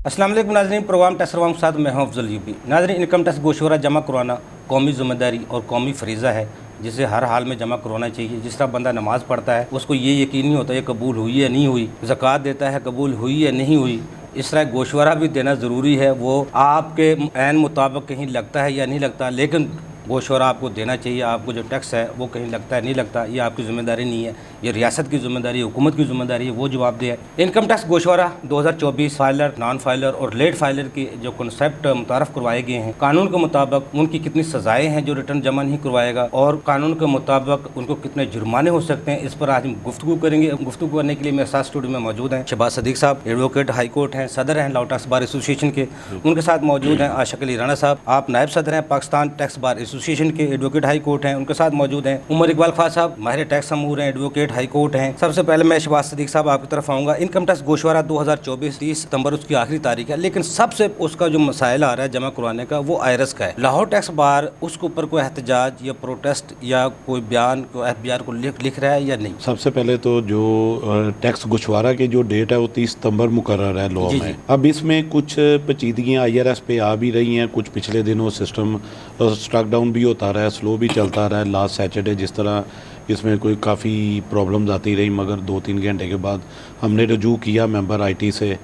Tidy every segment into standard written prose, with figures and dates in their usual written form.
अस्सलाम वालेकुम नाज़रीन, प्रोग्राम टैक्स रिफॉर्म के साथ मैं हूं अफजल यूबी। नाज़रीन, इनकम टैक्स गोशवारा जमा करवाना कौमी ज़िम्मेदारी और कौमी फरीज़ा है जिसे हर हाल में जमा करवाना चाहिए। जिस तरह बंदा नमाज़ पढ़ता है उसको ये यकीन नहीं होता ये कबूल हुई या नहीं हुई, ज़कात देता है कबूल हुई या नहीं हुई, इस तरह गोशवारा भी देना ज़रूरी है। वो आपके ऐन मुताबिक कहीं लगता है या नहीं लगता, लेकिन गोशवारा आपको देना चाहिए। आपको जो टैक्स है वो कहीं लगता है नहीं लगता, ये आपकी ज़िम्मेदारी नहीं है, ये रियासत की ज़िम्मेदारी है, हुकूमत की ज़िम्मेदारी है, वो जवाबदेह है। इनकम टैक्स गोशवारा 2024 फाइलर, नॉन फाइलर और लेट फाइलर की जो कॉन्सेप्ट मुतारफ़ करवाए गए हैं, कानून के मुताबिक उनकी कितनी सज़ाएँ हैं जो रिटर्न जमा नहीं करवाएगा, और कानून के मुताबिक उनको कितने जुर्माने हो सकते हैं, इस पर आज हम गुफ्तगू करेंगे। गुफ्तगू करने के लिए मेरे साथ स्टूडियो में मौजूद हैं शहबाज सदीक साहब, एडवोकेट हाई कोर्ट हैं, सदर हैं लॉ टैक्स बार एसोसिएशन के। उनके साथ मौजूद हैं आशिक अली राणा साहब, आप नायब सदर हैं पाकिस्तान टैक्स बार एसोसिएशन के, एडवोकेट हाई कोर्ट हैं। उनके साथ मौजूद हैं उमर इकबाल खान साहब, माहिर टैक्स अमूर हैं, एडवोकेट हाई कोर्ट हैं। सबसे पहले मैं शहबाज सदीक साहब आपकी तरफ आऊँगा। इनकम टैक्स गोशवारा 2024 30 सितंबर उसकी आखिरी तारीख है, लेकिन सबसे उसका जो मसाइल आ रहा है जमा करवाने का वो आयरस का है। लाहौर टैक्स बार उसके ऊपर कोई एहतजाज या प्रोटेस्ट या कोई बयान को एफबीआर को लिख रहा है या नहीं? सबसे पहले तो जो टैक्स गोशवारा की जो डेट है वो 30 सितंबर मुकर्रर है लॉ में। अब इसमें कुछ पेचीदगियाँ IRS पे आ भी रही हैं। कुछ पिछले दिनों सिस्टम स्ट्रक डाउन भी होता रहा है, स्लो भी चलता रहा है। लास्ट सैटरडे जिस तरह इसमें कोई काफ़ी प्रॉब्लम्स आती रही, मगर 2-3 घंटे के बाद हमने रजू किया मेंबर IT से,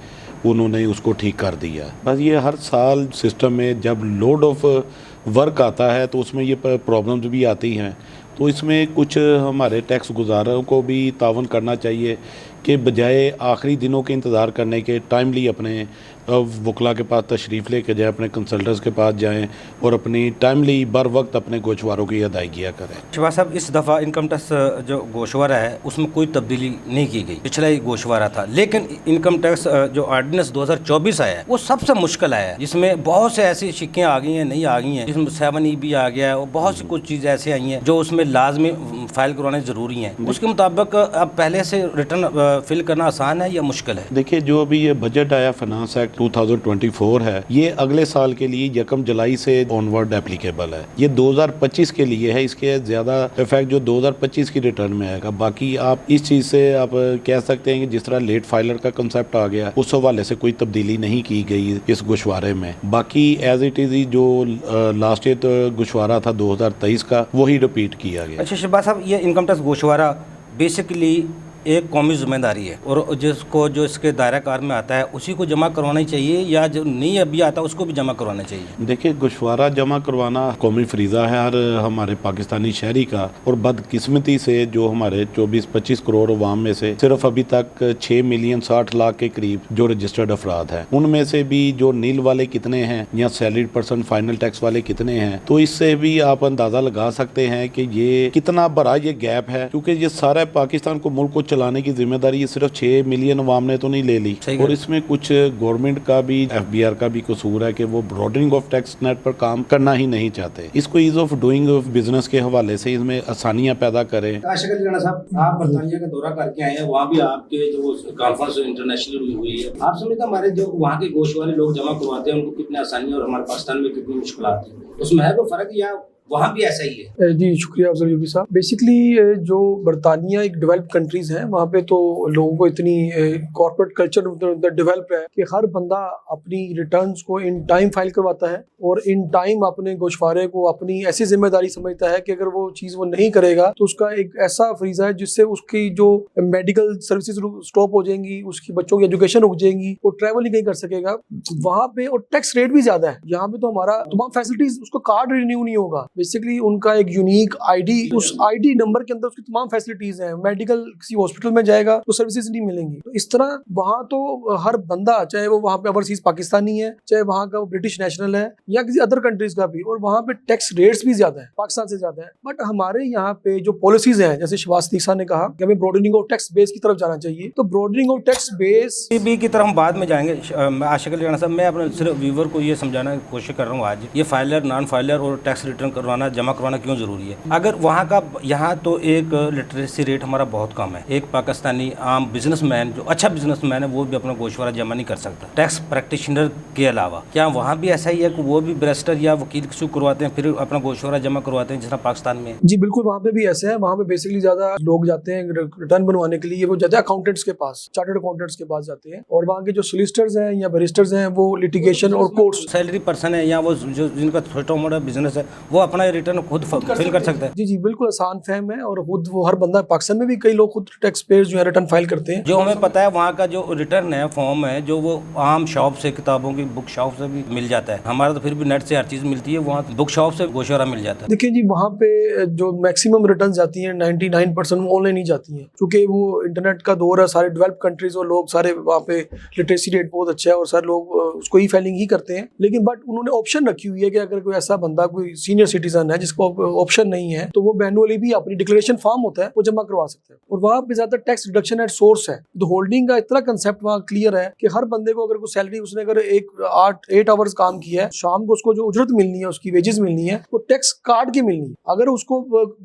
उन्होंने उसको ठीक कर दिया। बस ये हर साल सिस्टम में जब लोड ऑफ वर्क आता है तो उसमें ये प्रॉब्लम्स भी आती हैं। तो इसमें कुछ हमारे टैक्स गुजारों को भी तावन करना चाहिए कि बजाय आखिरी दिनों के इंतज़ार करने के टाइमली अपने वकला के पास तशरीफ़ लेके जाएँ, अपने कंसल्टेंट्स के पास जाएँ और अपनी टाइमली बर वक्त अपने गोशवारों की अदायगियाँ करें। शहबाज साहब, इस दफ़ा इनकम टैक्स जो गोशवारा है उसमें कोई तब्दीली नहीं की गई, पिछला ही गोशवारा था। लेकिन इनकम टैक्स जो ऑर्डिनेंस 2024 आया है वो सबसे मुश्किल आया है, जिसमें बहुत से ऐसी शिक्कें आ गई हैं, नहीं आ गई हैं, जिसमें 7E भी आ गया है और बहुत सी कुछ चीज़ें ऐसी आई हैं जो उसमें लाजमी फाइल करवाने ज़रूरी हैं। उसके मुताबिक अब पहले से रिटर्न फिल करना आसान है या मुश्किल है? देखिए, जो अभी ये बजट आया फाइनेंस एक्ट 2024 है, ये अगले साल के लिए 1 जुलाई से ऑनवर्ड एप्लीकेबल है। ये 2025 के लिए है, इसके ज़्यादा इफेक्ट जो 2025 की रिटर्न में आएगा। बाकी आप इस चीज़ से आप कह सकते हैं कि जिस तरह लेट फाइलर का कंसेप्ट आ गया, उस हवाले से कोई तब्दीली नहीं की गई इस गोशवारे में। बाकी एज इट इज़ जो लास्ट ईयर गोशवारा था 2023 का, वही रिपीट किया गया। अच्छा शहबाज साहब, ये इनकम टैक्स गोशवारा बेसिकली एक कौमी ज़िम्मेदारी है और जिसको जो इसके दायरा कार में आता है उसी को जमा करवाना चाहिए या जो नहीं अभी आता उसको भी जमा करवाना चाहिए? देखिए, गोशवारा जमा करवाना कौमी फरीज़ा है हर हमारे पाकिस्तानी शहरी का। और बदकिस्मती से जो हमारे 24-25 करोड़ अवाम में से सिर्फ अभी तक 6 मिलियन 60 लाख के करीब जो रजिस्टर्ड अफराद हैं, उनमें से भी जो नील वाले कितने हैं या सैलरीड पर्सन फाइनल टैक्स वाले कितने हैं, तो इससे भी आप अंदाज़ा लगा सकते हैं कि ये कितना बड़ा ये गैप है। क्योंकि ये सारा पाकिस्तान को, मुल्क को चलाने की जिम्मेदारी ये सिर्फ 6 मिलियन अवाम ने तो नहीं ले ली। और इसमें कुछ गवर्नमेंट का भी, FBR का भी कसूर है कि वो ब्रॉडनिंग ऑफ टैक्स नेट पर काम करना ही नहीं चाहते। इसको ease of doing of business के हवाले से इसमें आसानियां पैदा करें। आशिक अली राणा साहब, आप बरतानिया का दौरा करके आए हैं, वहाँ भी आपके जो कॉन्फ्रेंस इंटरनेशनल हुई है, आप समझते हमारे जो वहाँ के गोशवारे लोग जमा करवाते हैं उनको कितनी आसानी और हमारे पाकिस्तान में कितनी मुश्किल आती है, उसमें है कोई फर्क या वहाँ भी ऐसा ही है? जी शुक्रिया अफजल यूबी साहब। बेसिकली जो बरतानिया एक डेवलप कंट्रीज है, वहाँ पे तो लोगों को इतनी कॉर्पोरेट कल्चर डेवलप है कि हर बंदा अपनी रिटर्न्स को इन टाइम फाइल करवाता है और इन टाइम अपने गोशवारे को अपनी ऐसी जिम्मेदारी समझता है कि अगर वो चीज़ वो नहीं करेगा तो उसका एक ऐसा फरीजा है जिससे उसकी जो मेडिकल सर्विसेज स्टॉप हो जाएंगी, उसकी बच्चों की एजुकेशन रुक जाएंगी, वो ट्रैवल ही नहीं कर सकेगा वहाँ पे। और टैक्स रेट भी ज़्यादा है यहाँ पे, तो हमारा तमाम फैसिलिटीज, उसको कार्ड रिन्यू नहीं होगा। बेसिकली उनका एक यूनिक ID, उस ID नंबर के अंदर उसकी तमाम फैसिलिटीज हैं। मेडिकल किसी हॉस्पिटल में जाएगा तो सर्विसेज नहीं मिलेंगी। तो इस तरह वहाँ तो हर बंदा, चाहे वो वहाँ पे ओवरसीज पाकिस्तानी है, चाहे वहाँ का ब्रिटिश नेशनल है या किसी अदर कंट्रीज का भी, और वहाँ पे टैक्स रेट्स भी ज्यादा है, पाकिस्तान से ज्यादा है। बट हमारे यहाँ पे जो पॉलिसीज हैं, जैसे शहबाज सदीक साहब ने कहा कि हमें ब्रॉडनिंग ऑफ टैक्स बेस की तरफ जाना चाहिए, तो ब्रॉडनिंग ऑफ टैक्स बेस की तरफ हम बाद में जाएंगे। आशिक अली राणा साहब, मैं अपने सिर्फ व्यूवर को ये समझाने की कोशिश कर रहा हूँ आज, ये फाइलर, नॉन फाइलर और टैक्स रिटर्न करवाना जमा करवाना क्यों ज़रूरी है? अगर वहाँ का यहाँ तो एक लिटरेसी रेट हमारा बहुत कम है। एक पाकिस्तानी आम बिजनेसमैन जो अच्छा बिजनेसमैन है वो भी अपना गोशवारा जमा नहीं कर सकता टैक्स प्रैक्टिशनर के अलावा। क्या वहाँ भी ऐसा ही है कि वो भी बैरिस्टर या वकील किसी को करवाते हैं फिर अपना गोशवारा जमा करवाते हैं जिस तरह पाकिस्तान में? जी बिल्कुल, वहाँ पे भी ऐसा है। वहाँ पे बेसिकली ज्यादा लोग जाते हैं रिटर्न बनवाने के लिए, वो जाते हैं अकाउंटेंट्स के पास, चार्टर्ड अकाउंटेंट्स के पास जाते हैं। और वहाँ के जो सोलिसिटर्स हैं या बैरिस्टर्स हैं वो लिटिगेशन और कोर्ट्स, सैलरी पर्सन है या वो जो जिनका छोटा मोटा बिजनेस है वो अपना रिटर्न खुद फिल कर सकता है। जी बिल्कुल आसान फहम है। और खुद वो हर बंदा, पाकिस्तान में भी कई लोग खुद टैक्स पेयर्स जो है रिटर्न फाइल करते हैं। जो हमें पता है वहाँ का जो रिटर्न है फॉर्म है जो वो आम शॉप से, किताबों की बुक शॉप से भी मिल जाता है। हमारा तो फिर भी नेट से हर चीज़ मिलती है, वहाँ बुक शॉप से गोशवारा मिल जाता है। देखिए जी, वहाँ पे जो मैक्सिमम रिटर्न जाती हैं 99% ऑनलाइन ही जाती हैं, क्योंकि वो इंटरनेट का दौर है। सारे डेवलप कंट्रीज और लोग सारे वहाँ पे लिटरेसी रेट बहुत अच्छा है और सारे लोग उसको ई फाइलिंग ही करते हैं। लेकिन बट उन्होंने ऑप्शन रखी हुई है कि अगर कोई ऐसा बंदा, कोई सीनियर सिटीजन है जिसको ऑप्शन नहीं है, तो वो मैनुअली भी अपनी डिक्लेरेशन फॉर्म होता है वो जमा करवा सकते हैं। और वहाँ पे ज्यादा टैक्स रिडक्शन एट सोर्स है। तो होल्डिंग का इतना कंसेप्ट वहाँ क्लियर है कि हर बंदे को अगर कोई सैलरी, उसने अगर 8 आवर्स काम किया है, शाम को उसको जो उजरत मिलनी है, उसकी वेजेस मिलनी है, वो टैक्स काट के मिलनी है। अगर उसको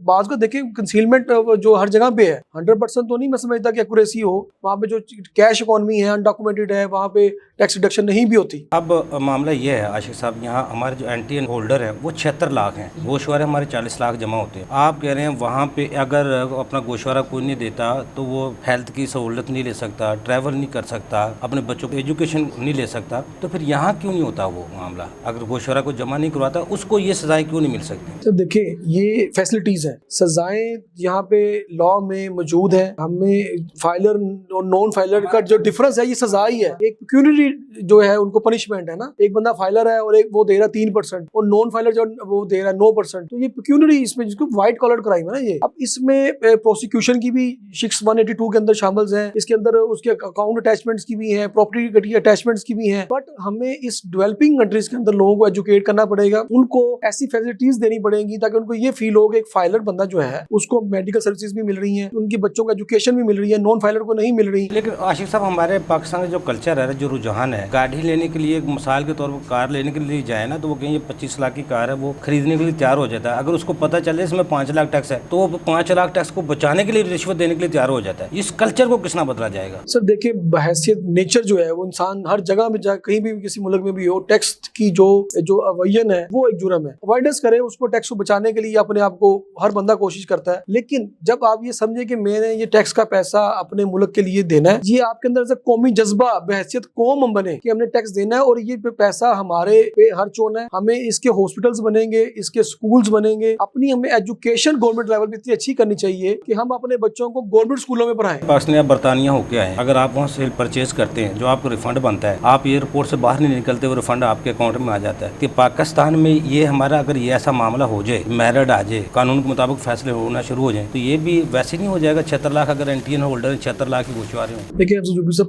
बात का देखें, कंसीलमेंट जो हर जगह पे है, 100% तो नहीं मैं समझता कि एक्यूरेसी हो। वहाँ पे जो कैश इकोनॉमी है, अनडॉक्यूमेंटेड है, वहाँ पे टैक्स रिडक्शन नहीं भी होती। अब मामला ये है आशिक साहब, यहाँ हमारे जो एनटीएन होल्डर है वो 76 लाख हैं, गोशवारे हमारे 40 लाख जमा होते हैं। आप कह रहे हैं वहाँ पे अगर अपना गोशवारा कोई नहीं देता तो वो हेल्थ की सहूलत नहीं ले सकता, ट्रैवल नहीं कर सकता, अपने बच्चों को एजुकेशन नहीं ले सकता, तो फिर यहाँ क्यों नहीं होता वो मामला? अगर गोशवारा को जमा नहीं करवाता उसको ये सजाएं क्यों नहीं मिल सकती? तो देखिए, ये फैसिलिटीज हैं, सजाएं यहाँ पे लॉ में मौजूद है। हमें फाइलर और नॉन फाइलर का जो डिफरेंस है ये सजा ही है। एक पेक्यूनिटी जो है उनको पनिशमेंट है ना, एक बंदा फाइलर है और एक वो दे रहा 3% और नॉन फाइलर जो वो दे रहा है 9%, तो ये पेक्यूनिटी, इसमें जिसको व्हाइट कॉलर क्राइम है ना ये। अब इसमें प्रोसिक्यूशन की भी 182 के अंदर शामिल है, इसके अंदर उसके अकाउंट अटैचमेंट्स की भी है, प्रॉपर्टी अटैचमेंट्स की भी है। बट हमें इस डेवलपिंग कंट्रीज के अंदर लोगों को एजुकेट करना पड़ेगा, उनको ऐसी फैसिलिटीज देनी पड़ेगी ताकि उनको ये फील हो कि एक फाइलर बंदा जो है उसको मेडिकल सर्विसेज भी मिल रही हैं, उनकी बच्चों को एजुकेशन भी मिल रही है, नॉन फाइलर को नहीं मिल रही। लेकिन आशिफ साहब, हमारे पाकिस्तान का जो कल्चर है, जो रुझान है, गाड़ी लेने के लिए, मिसाल के तौर पर कार लेने के लिए जाए ना, तो वो कहें ये 25 लाख की कार है, वो खरीदने के लिए तैयार हो जाता है। अगर उसको पता चले इसमें 5 लाख टैक्स है तो वो 5 लाख टैक्स को बचाने के लिए रिश्वत देने के लिए तैयार हो जाता है। इस कल्चर को किसना बदला जाएगा? सर देखिए, बहैसियत नेचर जो है वो इंसान हर जगह में जाए, कहीं भी किसी मुल्क में भी हो, टैक्स की जो अवयन है वो एक जुर्म है। अवॉइडेंस करे उसको, टैक्स को बचाने के लिए अपने आप को हर बंदा कोशिश करता है। लेकिन जब आप ये समझे कि मैंने ये टैक्स का पैसा अपने मुल्क के लिए देना है, ये आपके अंदर से कौमी जज्बा, बहैसियत कौम हम बने कि हमने टैक्स देना है और ये पैसा हमारे पे खर्च होना है, हमें इसके हॉस्पिटल्स बनेंगे, इसके स्कूल्स बनेंगे, अपनी हमें एजुकेशन गवर्नमेंट लेवल पे इतनी अच्छी करनी चाहिए कि हम अपने बच्चों को गवर्नमेंट स्कूलों में पढ़ाएं। पाकिस्तान या बरतानिया होके आए, अगर आप वहाँ से परचेज करते हैं, जो आपको रिफंड बनता है, आप एयरपोर्ट से बाहर नहीं निकलते, वो रिफंड आपके अकाउंट में आ जाता है। कि पाकिस्तान में ये हमारा अगर ये ऐसा मामला हो जाए, मेरिट आ जाए, कानून के मुताबिक फैसले होना शुरू हो जाए, तो ये भी वैसे नहीं हो जाएगा। 76 लाख अगर एनटीएन होल्डर 76 लाख की गोशवारे हों। देखिए,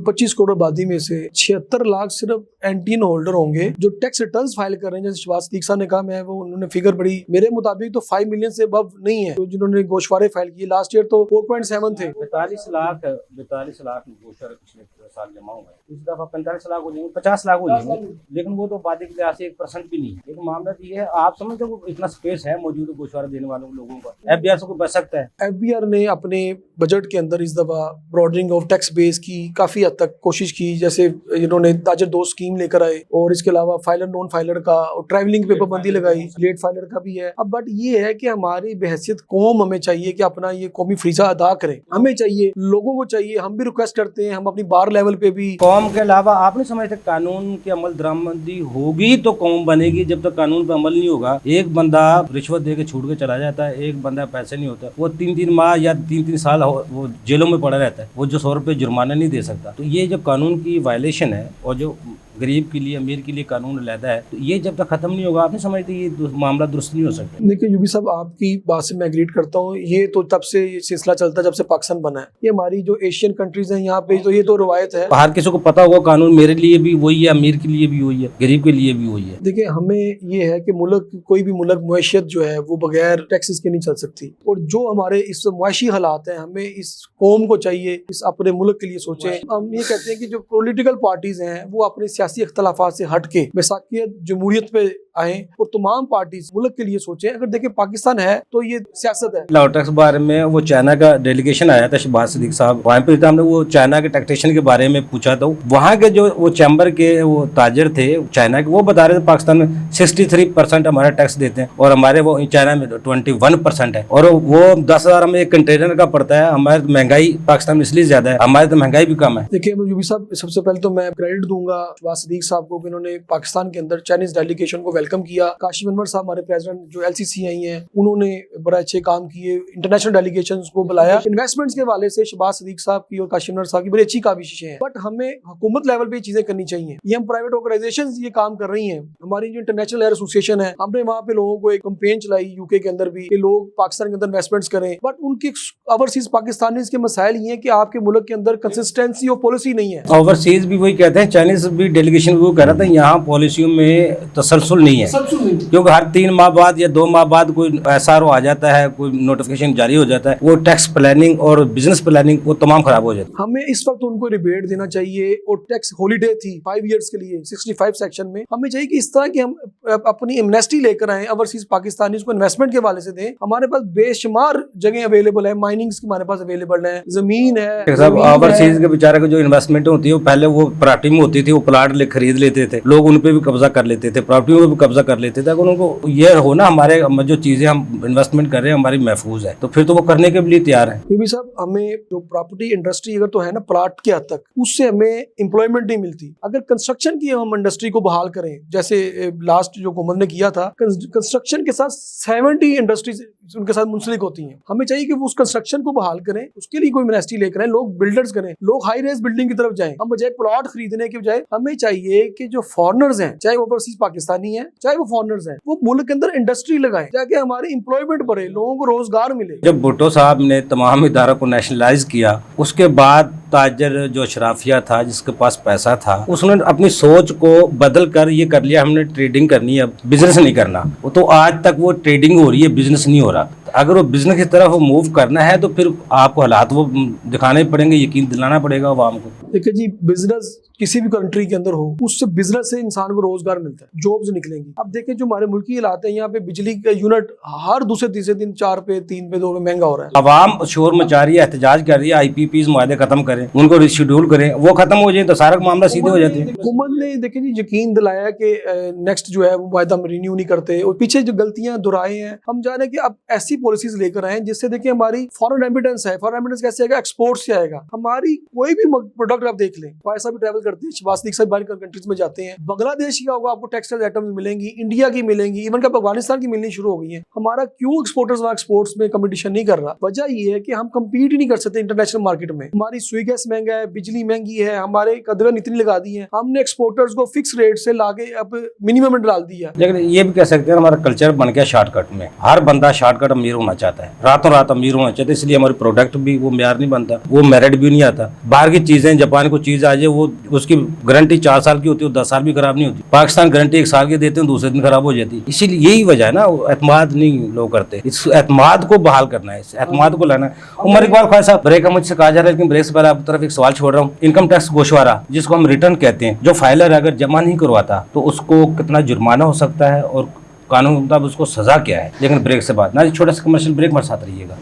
25 करोड़ आबादी में से 76 लाख सिर्फ एनटीएन होल्डर होंगे जो टैक्स रिटर्न्स फाइल कर रहे हैं। जैसे शहबाज सिद्दीकी साहब ने कहा, मैं वो उन्होंने फिगर बड़ी, मेरे मुताबिक तो 5 मिलियन से अबव नहीं है तो जिन्होंने गोशवारे फाइल किए। लास्ट ईयर तो 4.7 थे। 42 लाख गोशवारे पिछले साल जमा हुए हैं। इस दफा 45 लाख हो जाएंगे, 50 लाख हो जाएंगे, लेकिन वो तो आबादी के लिहाज से 1% भी नहीं है। लेकिन मामला तो ये है, आप समझते हो इतना स्पेस है मौजूद गोशवारा देने वालों लोगों का, एफबीआर से कोई बच सकता है? एफबीआर ने अपने बजट के अंदर इस दफा ब्रॉडरिंग ऑफ टैक्स बेस की काफी हद तक कोशिश की। जैसे इन्होंने ताजर दोस्त स्कीम लेकर आए और इसके अलावा फाइलर नॉन फाइलर का और ट्रैवलिंग पे पाबंदी लगाई, लेट फाइलर का भी है। अब बट ये है कि हमारी बहैसियत कौम हमें चाहिए कि अपना ये कौमी फरीजा अदा करें, हमें चाहिए, लोगों को चाहिए। हम भी रिक्वेस्ट करते हैं, हम अपनी बार लेवल पे भी। कौम के अलावा आप नहीं समझते कानून की अमल दरामदी होगी तो कौम बनेगी। जब तक कानून पे अमल नहीं होगा, एक बंदा रिश्वत दे के छूट के चला जाता है, एक बंदा पैसे नहीं होता, वो 3-3 माह या 3-3 साल वो जेलों में पड़ा रहता है, वो जो 100 रुपये जुर्माना नहीं दे सकता। तो ये जो कानून की वायलेशन है और जो गरीब के लिए, अमीर के लिए कानून अलहदा है, तो ये जब तक खत्म नहीं होगा, आप नहीं समझते ये मामला दुरुस्त नहीं हो सकता? देखिए यूबी साहब, आपकी बात से मैं एग्रीड करता हूँ। ये तो तब से ये सिलसिला चलता है जब से पाकिस्तान बना है। ये हमारी जो एशियन कंट्रीज हैं यहाँ पे, तो ये तो रवायत है। बाहर किसी को पता होगा कानून मेरे लिए भी वही है, अमीर के लिए भी वही है, गरीब के लिए भी वही है। देखिए, हमें ये है कि मुल्क, कोई भी मुल्क, मुआशियत जो है वो बगैर टैक्सेस के नहीं चल सकती। और जो हमारे इस मुआशी हालात हैं, हमें इस कौम को चाहिए इस अपने मुल्क के लिए सोचें। हम ये कहते हैं कि जो पॉलिटिकल पार्टीज हैं वो अपने सियासी इख्तलाफात से हट के बैसाखियत जमहूरियत पे आए और तमाम पार्टीज मुल्क के लिए सोचें। अगर देखें पाकिस्तान है तो ये सियासत है। लाहौर टैक्स बारे में वो चाइना का डेलीगेशन आया था, शहबाज सिद्दीक साहब वहाँ पे, हमने वो चाइना के टैक्सेशन के बारे में पूछा था। वहाँ के जो वो चैम्बर के वो ताजर थे चाइना के, वो बता रहे थे पाकिस्तान में 63% हमारा टैक्स देते हैं और हमारे वो चाइना में 21% है, और वो 10,000 हमें एक कंटेनर का पड़ता है। हमारे तो महंगाई पाकिस्तान में इसलिए ज्यादा है, हमारे तो महंगाई भी कम है। देखिए यूबी साहब, सबसे पहले तो मैं क्रेडिट दूंगा शहबाज सिद्दीक साहब को कि उन्होंने पाकिस्तान के अंदर चाइनीज डेलीगेशन को वेलकम किया। काशिफ अनवर साहब हमारे प्रेसिडेंट जो एलसीसी आई हैं, उन्होंने बड़ा अच्छे काम किए, इंटरनेशनल डेलीगेशंस को बुलाया। इन्वेस्टमेंट्स के हवाले से शहबाज सिद्दीक साहब की और काशिफ अनवर साहब की बड़ी अच्छी काविशें हैं, बट हमें हुकूमत लेवल पे चीजें करनी चाहिए। ये हम प्राइवेट ऑर्गेनाइजेशंस ये काम कर रही हैं। हमारी जो इंटरनेशनल एयर एसोसिएशन है, हमने वहाँ पे लोगों को एक कैंपेन चलाई यूके के अंदर भी कि लोग पाकिस्तान के अंदर इन्वेस्टमेंट्स करें, बट उनके ओवरसीज पाकिस्तानीज के मसाइल ये हैं कि आपके मुल्क के अंदर कंसिस्टेंसी और पॉलिसी नहीं है। ओवरसीज भी वही कहते हैं, चाइनीज भी डेलीगेशन भी वो कह रहा था यहाँ पॉलिसियों में तसलसल नहीं है, क्योंकि हर 3 माह बाद या 2 माह बाद कोई SRO आ जाता है, कोई नोटिफिकेशन जारी हो जाता है, वो टैक्स प्लानिंग और बिजनेस प्लानिंग वो तमाम खराब हो जाती है। हमें इस वक्त उनको रिबेट देना चाहिए, और टैक्स हॉलीडे थी 5 इयर्स के लिए 65 सेक्शन में। हमें चाहिए कि इस तरह की हम अपनी एमनेस्टी लेकर आए, ओवरसीज पाकिस्तानीज को इन्वेस्टमेंट के हवाले से दें। हमारे पास बेशुमार जगह अवेलेबल है, माइनिंग्स की हमारे पास अवेलेबल है, जमीन है। ओवरसीज के बेचारे को जो इन्वेस्टमेंट होती है वो पहले वो प्राइवेटी में होती थी, वो प्लाट खरीद लेते थे लोग, उन पे भी कब्जा कर लेते थे, प्रॉपर्टी में भी कब्जा कर लेते थे। अगर उनको ये हो ना हमारे जो चीजें हम इन्वेस्टमेंट कर रहे हैं हमारी महफूज है, तो फिर तो वो करने के लिए तैयार है। यूबी साहब, हमें जो प्रॉपर्टी इंडस्ट्री अगर तो है ना प्लाट के हद तक, उससे हमें एम्प्लॉयमेंट नहीं मिलती। अगर कंस्ट्रक्शन की हम इंडस्ट्री को बहाल करें, जैसे लास्ट जो हुकूमत ने किया था, कंस्ट्रक्शन के साथ 70 इंडस्ट्रीज उनके साथ मुंसलिक होती हैं। हमें चाहिए कि वो उस कंस्ट्रक्शन को बहाल करें, उसके लिए कोई मिनिस्ट्री लेकर आए, लोग बिल्डर्स करें, लोग हाई राइज बिल्डिंग की तरफ जाएं। हम बजाय प्लॉट खरीदने के बजाय हमें चाहिए कि जो फॉरेनर्स हैं, चाहे ओवरसीज पाकिस्तानी हैं चाहे वो फॉरेनर्स हैं, वो मुल्क के अंदर इंडस्ट्री लगाएं ताकि हमारी एम्प्लॉयमेंट बढ़े, लोगों को रोजगार मिले। जब भुट्टो साहब ने तमाम इदारों को नेशनलाइज किया, उसके बाद ताजर जो शराफिया था, जिसके पास पैसा था, उसने अपनी सोच को बदल कर ये कर लिया हमने ट्रेडिंग करनी है, अब बिजनेस नहीं करना। तो आज तक वो ट्रेडिंग हो रही है, बिजनेस नहीं हो रहा। अगर वो बिजनेस की तरफ वो मूव करना है तो फिर आपको हालात वो दिखाने पड़ेंगे, यकीन दिलाना पड़ेगा आवाम को। देखिए जी, बिजनेस किसी भी कंट्री के अंदर हो, उससे बिजनेस से इंसान को रोजगार मिलता है, जॉब्स निकलेंगी। अब देखिए जो हमारे मुल्क की हालात है, यहाँ पे बिजली का यूनिट हर दूसरे तीसरे दिन 4 पे 3 पे 2 पे महंगा हो रहा है। आवाम शोर मचा रही है, एहतजाज कर रही है, IPPs मुआहदे खत्म करें, उनको रिशेड्यूल करें, वो खत्म हो जाए तो सारा मामला सीधे हो जाते हैं। हुकूमत ने देखिए जी यकीन दिलाया कि नेक्स्ट जो है वो मुआहदा हम रिन्यू नहीं करते, और पीछे जो गलतियां दोहराए हैं, हम जा रहे हैं कि अब ऐसी पॉलिसीज लेकर आए जिससे देखिए हमारी फॉरेन रेमिटेंस है। फॉरेन रेमिटेंस कैसे आएगा? एक्सपोर्ट से आएगा। हमारी कोई भी प्रोडक्ट आप देख लें, पैसा भी ट्रैवल करते हैं, शहबाज सिद्दीक साहब बाहर कंट्रीज में जाते हैं, बांग्लादेश का होगा आपको टेक्सटाइल आइटम्स मिलेंगी, इंडिया की मिलेंगी, इवन कि अफगानिस्तान की मिलनी शुरू हो गई है। हमारा क्यों एक्सपोर्टर्स वहाँ एक्सपोर्ट्स में कंपटीशन नहीं कर रहा? वजह ये है कि हम कम्पीट ही नहीं कर सकते इंटरनेशनल मार्केट में। हमारी सुई गैस महंगा है, बिजली महंगी है, हमारे कदर इतनी लगा दी है, हमने एक्सपोर्टर्स को फिक्स रेट से लाके अब मिनिमम में डाल दिया। लेकिन ये भी कह सकते हैं हमारा कल्चर बन गया शॉर्टकट में, हर बंदा शॉर्टकट अमीर होना चाहता है, रातों रात अमीर होना चाहता है, इसलिए हमारे प्रोडक्ट भी वो म्यार नहीं बनता, वो मेरिट भी नहीं आता। बाहर की चीजें, जापान को चीज आ जाए, वो उसकी गारंटी 4 साल की होती है, 10 साल भी खराब नहीं होती। पाकिस्तान गारंटी 1 साल की देते हैं, दूसरे दिन खराब हो जाती है। इसीलिए यही वजह है ना, एतमाद नहीं लोग करते। इस एतमाद को बहाल करना है, इस एतमाद को लाना है। उमर इकबाल ख्वाजा साहब, ब्रेक मुझसे कहा जा रहा है, लेकिन ब्रेक से पहले आप तरफ एक सवाल छोड़ रहा हूँ। इनकम टैक्स गोशवारा, जिसको हम रिटर्न कहते हैं, जो फाइलर अगर जमा नहीं करवाता तो उसको कितना जुर्माना हो सकता है और कानून के मुताबिक उसको सजा क्या है? लेकिन ब्रेक से बाद ना, छोटा सा कमर्शियल ब्रेक, हमारे साथ रहिएगा।